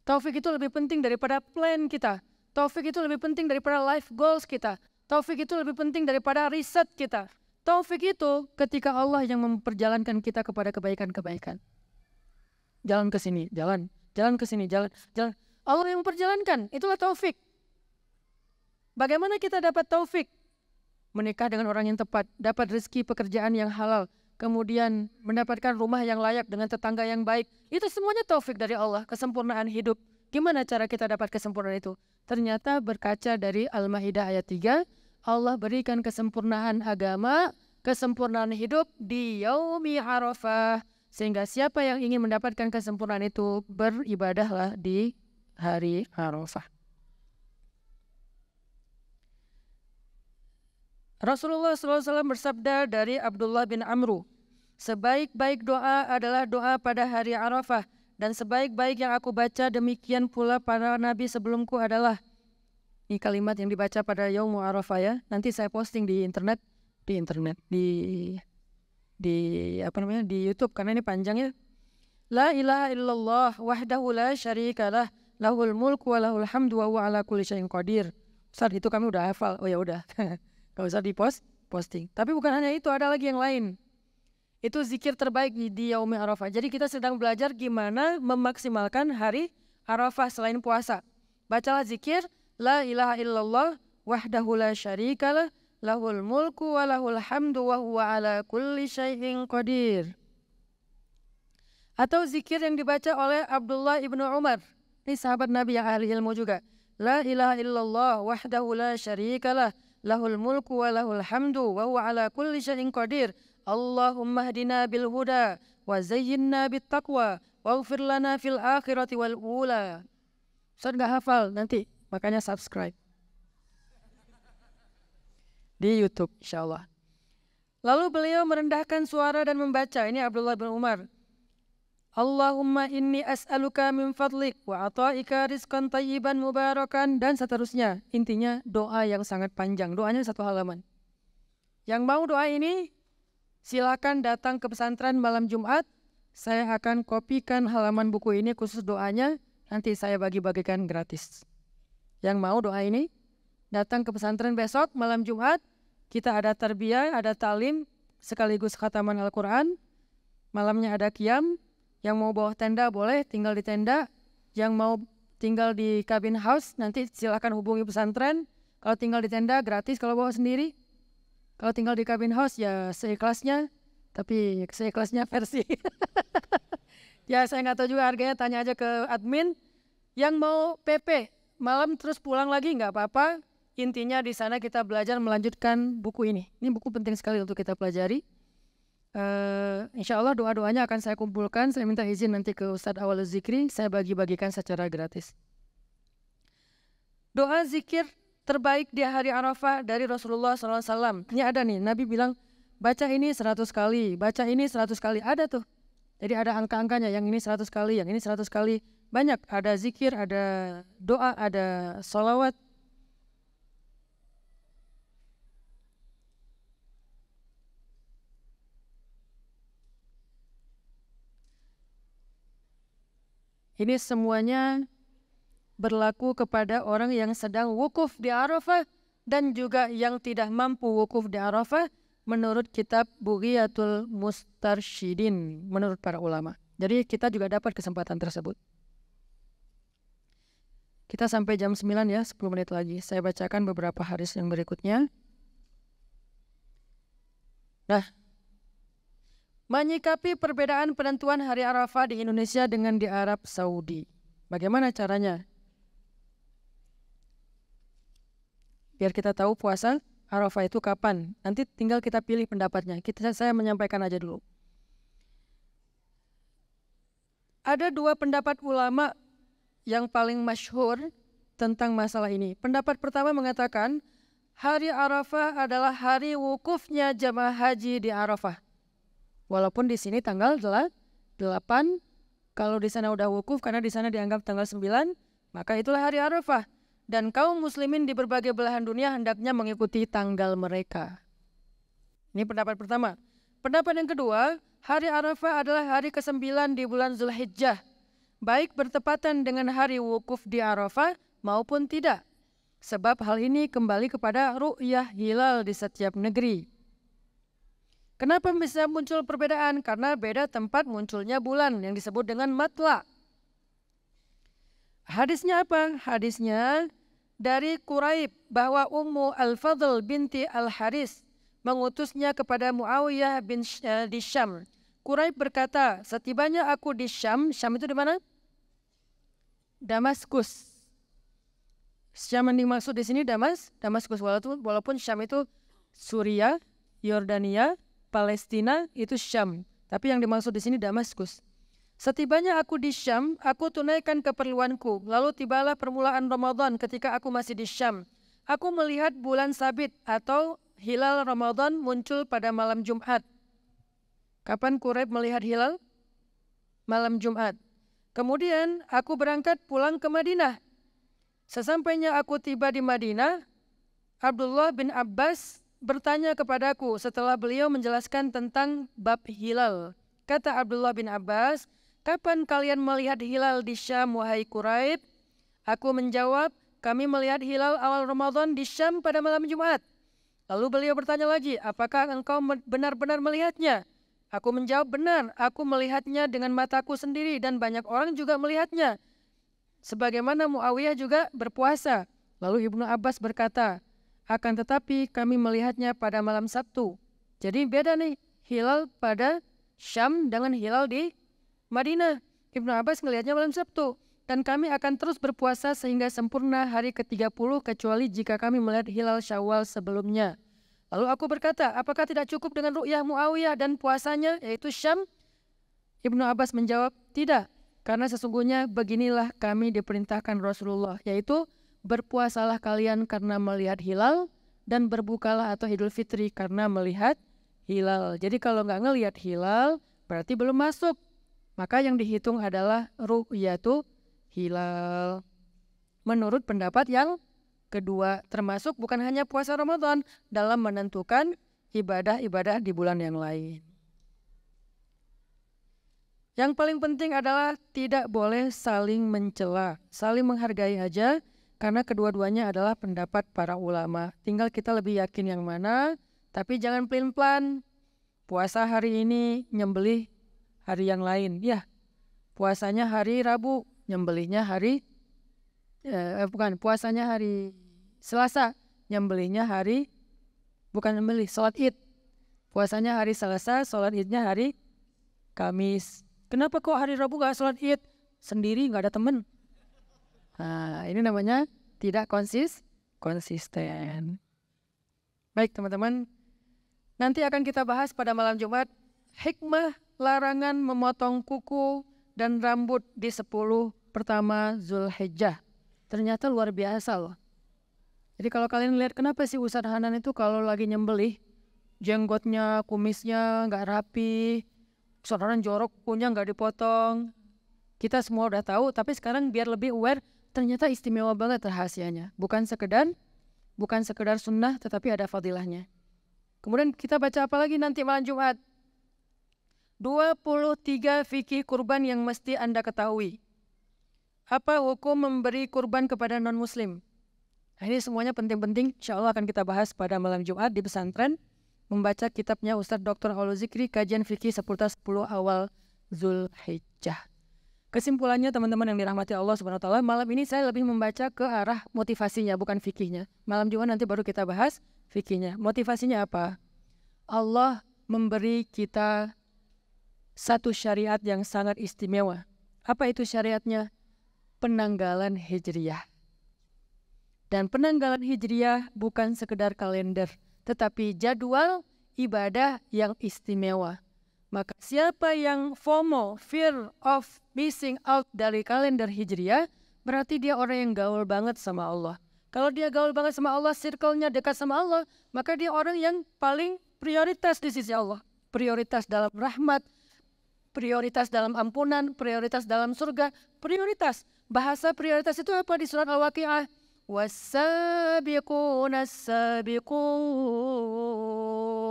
Taufik itu lebih penting daripada plan kita. Taufik itu lebih penting daripada life goals kita. Taufik itu lebih penting daripada riset kita. Taufik itu ketika Allah yang memperjalankan kita kepada kebaikan-kebaikan. Jalan ke sini, jalan ke sini, jalan. Allah yang memperjalankan, itulah taufik. Bagaimana kita dapat taufik? Menikah dengan orang yang tepat, dapat rezeki pekerjaan yang halal, kemudian mendapatkan rumah yang layak dengan tetangga yang baik. Itu semuanya taufik dari Allah, kesempurnaan hidup. Gimana cara kita dapat kesempurnaan itu? Ternyata berkaca dari Al-Maidah ayat 3, Allah berikan kesempurnaan agama, kesempurnaan hidup di Yaumi Arafah. Sehingga siapa yang ingin mendapatkan kesempurnaan itu, beribadahlah di hari Arafah. Rasulullah SAW bersabda dari Abdullah bin Amru, sebaik-baik doa adalah doa pada hari Arafah, dan sebaik-baik yang aku baca demikian pula para nabi sebelumku adalah. Ini kalimat yang dibaca pada Yaum Arafah ya. Nanti saya posting di internet, di YouTube karena ini panjang ya. La ilaha illallah wahdahu la syarikalah lahul mulku wa lahul hamdu wa huwa ala kulli syai'in qadir. Ustaz, itu kami udah hafal. Oh ya udah. Gak usah posting. Tapi bukan hanya itu, ada lagi yang lain. Itu zikir terbaik di Yaumi Arafah. Jadi kita sedang belajar gimana memaksimalkan hari Arafah selain puasa. Bacalah zikir la ilaha illallah wahdahu la syarikalah lahul mulku wa lahul hamdu wa huwa ala kulli syai'in qadir. Atau zikir yang dibaca oleh Abdullah ibnu Umar. Ini sahabat Nabi yang ahli ilmu juga. La ilaha illallah wahdahu la syarikalah lahul mulku wa lahul hamdu wa huwa ala kulli syai'in qadir. Allahumma hdina bil huda wa zayyinna bit taqwa waghfir lana fil akhirati wal ula. Ustaz gak hafal nanti, makanya subscribe di YouTube insyaallah. Lalu beliau merendahkan suara dan membaca, ini Abdullah bin Umar. Allahumma inni as'aluka min fadlik wa ata'ika rizqan tayyiban mubarakan, dan seterusnya. Intinya doa yang sangat panjang, doanya 1 halaman. Yang mau doa ini silakan datang ke pesantren malam Jumat. Saya akan kopikan halaman buku ini khusus doanya, nanti saya bagi-bagikan gratis. Yang mau doa ini datang ke pesantren besok malam Jumat. Kita ada tarbiyah, ada talim, sekaligus khataman Al-Quran. Malamnya ada qiyam. Yang mau bawa tenda boleh tinggal di tenda. Yang mau tinggal di cabin house nanti silakan hubungi pesantren. Kalau tinggal di tenda gratis kalau bawa sendiri. Kalau tinggal di cabin house ya seikhlasnya. Tapi seikhlasnya versi. Ya saya nggak tahu juga harganya, tanya aja ke admin. Yang mau PP malam terus pulang lagi nggak apa-apa. Intinya di sana kita belajar melanjutkan buku ini. Ini buku penting sekali untuk kita pelajari. Insya Allah doa-doanya akan saya kumpulkan. Saya minta izin nanti ke Ustadz Awal Zikri. Saya bagi-bagikan secara gratis. Doa zikir terbaik di hari Arafah dari Rasulullah SAW. Ini ada nih, Nabi bilang baca ini 100 kali, baca ini 100 kali. Ada tuh. Jadi ada angka-angkanya, yang ini 100 kali, yang ini 100 kali. Banyak, ada zikir, ada doa, ada sholawat. Ini semuanya berlaku kepada orang yang sedang wukuf di Arafah dan juga yang tidak mampu wukuf di Arafah menurut kitab Bughiyatul Mustarsyidin menurut para ulama. Jadi kita juga dapat kesempatan tersebut. Kita sampai jam 9 ya, 10 menit lagi. Saya bacakan beberapa hadis yang berikutnya. Nah, menyikapi perbedaan penentuan hari Arafah di Indonesia dengan di Arab Saudi. Bagaimana caranya? Biar kita tahu puasa Arafah itu kapan. Nanti tinggal kita pilih pendapatnya. Saya menyampaikan aja dulu. Ada 2 pendapat ulama yang paling masyhur tentang masalah ini. Pendapat pertama mengatakan hari Arafah adalah hari wukufnya jamaah haji di Arafah. Walaupun di sini tanggal 8, kalau di sana udah wukuf karena di sana dianggap tanggal 9, maka itulah hari Arafah. Dan kaum muslimin di berbagai belahan dunia hendaknya mengikuti tanggal mereka. Ini pendapat pertama. Pendapat yang kedua, hari Arafah adalah hari ke-9 di bulan Zulhijjah, baik bertepatan dengan hari wukuf di Arafah maupun tidak. Sebab hal ini kembali kepada ru'yah hilal di setiap negeri. Kenapa bisa muncul perbedaan? Karena beda tempat munculnya bulan yang disebut dengan matla. Hadisnya apa? Hadisnya dari Quraib bahwa Ummu Al-Fadl binti Al-Haris mengutusnya kepada Muawiyah bin di Syam. Quraib berkata, setibanya aku di Syam, Syam itu di mana? Damaskus. Syam yang dimaksud di sini Damaskus, walaupun Syam itu Suriah, Yordania, Palestina itu Syam, tapi yang dimaksud di sini Damaskus. Setibanya aku di Syam, aku tunaikan keperluanku. Lalu tibalah permulaan Ramadan ketika aku masih di Syam. Aku melihat bulan sabit atau hilal Ramadan muncul pada malam Jumat. Kapan Quraib melihat hilal? Malam Jumat. Kemudian aku berangkat pulang ke Madinah. Sesampainya aku tiba di Madinah, Abdullah bin Abbas bertanya kepadaku setelah beliau menjelaskan tentang bab hilal. Kata Abdullah bin Abbas, kapan kalian melihat hilal di Syam, wahai Quraib? Aku menjawab, kami melihat hilal awal Ramadan di Syam pada malam Jumat. Lalu beliau bertanya lagi, apakah engkau benar-benar melihatnya? Aku menjawab, benar, aku melihatnya dengan mataku sendiri dan banyak orang juga melihatnya. Sebagaimana Muawiyah juga berpuasa. Lalu Ibnu Abbas berkata, akan tetapi kami melihatnya pada malam Sabtu. Jadi beda nih, hilal pada Syam dengan hilal di Madinah. Ibnu Abbas melihatnya malam Sabtu. Dan kami akan terus berpuasa sehingga sempurna hari ke-30 kecuali jika kami melihat hilal Syawal sebelumnya. Lalu aku berkata, apakah tidak cukup dengan ru'yah Muawiyah dan puasanya, yaitu Syam? Ibnu Abbas menjawab, tidak. Karena sesungguhnya beginilah kami diperintahkan Rasulullah, yaitu berpuasalah kalian karena melihat hilal dan berbukalah atau Idul Fitri karena melihat hilal. Jadi kalau nggak ngelihat hilal, berarti belum masuk. Maka yang dihitung adalah ru'yatu hilal. Menurut pendapat yang kedua, termasuk bukan hanya puasa Ramadan dalam menentukan ibadah-ibadah di bulan yang lain. Yang paling penting adalah tidak boleh saling mencela, saling menghargai aja, karena kedua-duanya adalah pendapat para ulama. Tinggal kita lebih yakin yang mana, tapi jangan pelin-pelan. Puasa hari ini, nyembelih hari yang lain. Ya, puasanya hari Rabu, nyembelihnya puasanya hari Selasa, nyembelihnya sholat Id. Puasanya hari Selasa, sholat Idnya hari Kamis. Kenapa kok hari Rabu gak sholat Id? Sendiri gak ada temen. Nah, ini namanya tidak konsisten. Baik teman-teman, nanti akan kita bahas pada malam Jumat hikmah larangan memotong kuku dan rambut di 10 pertama Zulhijjah. Ternyata luar biasa loh. Jadi kalau kalian lihat kenapa sih Ustadz Hanan itu kalau lagi nyembelih, jenggotnya, kumisnya gak rapi, Ustadz jorok, kukunya nggak dipotong. Kita semua udah tahu, tapi sekarang biar lebih aware, ternyata istimewa banget rahasianya. Bukan sekedar sunnah, tetapi ada fadilahnya. Kemudian kita baca apa lagi nanti malam Jumat? 23 fikih kurban yang mesti Anda ketahui. Apa hukum memberi kurban kepada non-muslim? Nah, ini semuanya penting-penting, insya Allah akan kita bahas pada malam Jumat di pesantren. Membaca kitabnya Ustadz Dr. Aulu Zikri, kajian fikih seputar 10 awal Zulhijjah. Kesimpulannya teman-teman yang dirahmati Allah SWT, malam ini saya lebih membaca ke arah motivasinya, bukan fikihnya. Malam Jumat nanti baru kita bahas fikihnya. Motivasinya apa? Allah memberi kita satu syariat yang sangat istimewa. Apa itu syariatnya? Penanggalan Hijriyah. Dan penanggalan Hijriyah bukan sekedar kalender, tetapi jadwal ibadah yang istimewa. Maka siapa yang FOMO, fear of missing out dari kalender Hijriyah, berarti dia orang yang gaul banget sama Allah. Kalau dia gaul banget sama Allah, circle-nya dekat sama Allah, maka dia orang yang paling prioritas di sisi Allah. Prioritas dalam rahmat, prioritas dalam ampunan, prioritas dalam surga, prioritas. Bahasa prioritas itu apa di surat Al-Waqi'ah? وَالسَّابِقُونَ السَّابِقُونَ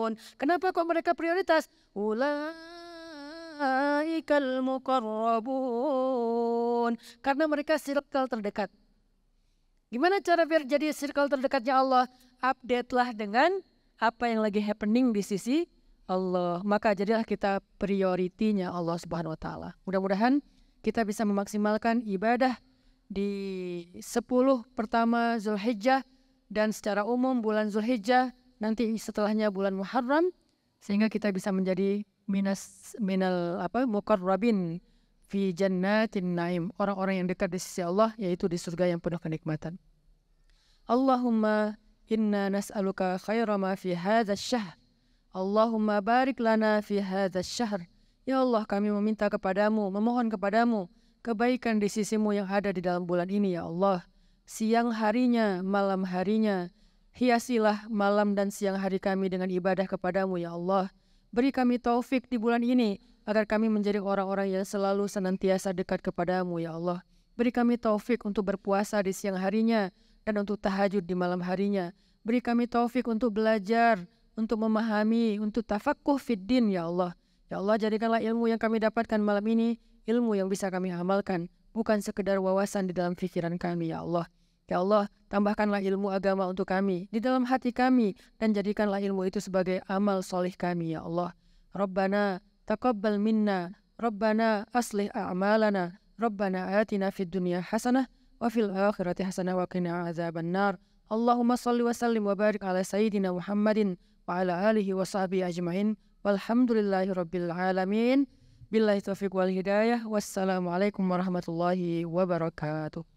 muqarrabun. Kenapa kok mereka prioritas? Ulaikal muqarrabun. Karena mereka circle terdekat. Gimana cara biar jadi circle terdekatnya Allah? Update-lah dengan apa yang lagi happening di sisi Allah. Maka jadilah kita prioritinya Allah Subhanahu wa taala. Mudah-mudahan kita bisa memaksimalkan ibadah di 10 pertama Zulhijjah dan secara umum bulan Zulhijjah, nanti setelahnya bulan Muharram, sehingga kita bisa menjadi muqarrabin fi jannatin naim, orang-orang yang dekat di sisi Allah, yaitu di surga yang penuh kenikmatan. Allahumma inna nas'aluka khaira ma fi hadha syahr. Allahumma barik lana fi hadha syahr. Ya Allah, kami meminta kepadamu, memohon kepadamu kebaikan di sisimu yang ada di dalam bulan ini, ya Allah. Siang harinya, malam harinya, hiasilah malam dan siang hari kami dengan ibadah kepadamu, ya Allah. Beri kami taufik di bulan ini, agar kami menjadi orang-orang yang selalu senantiasa dekat kepadamu, ya Allah. Beri kami taufik untuk berpuasa di siang harinya dan untuk tahajud di malam harinya. Beri kami taufik untuk belajar, untuk memahami, untuk tafaqquh fiddin, ya Allah. Ya Allah, jadikanlah ilmu yang kami dapatkan malam ini ilmu yang bisa kami amalkan, bukan sekedar wawasan di dalam pikiran kami, ya Allah. Ya Allah, tambahkanlah ilmu agama untuk kami di dalam hati kami dan jadikanlah ilmu itu sebagai amal soleh kami, ya Allah. Rabbana taqabbal minna, Rabbana aslih a'malana, Rabbana atina fid dunya hasanah wa fil akhirati hasanah wa qina azabannar. Allahumma salli wa sallim wa barik ala sayyidina Muhammadin wa ala alihi wa sahbihi ajma'in. Walhamdulillahi rabbil alamin. Billahi taufiq wal hidayah. Wassalamualaikum warahmatullahi wabarakatuh.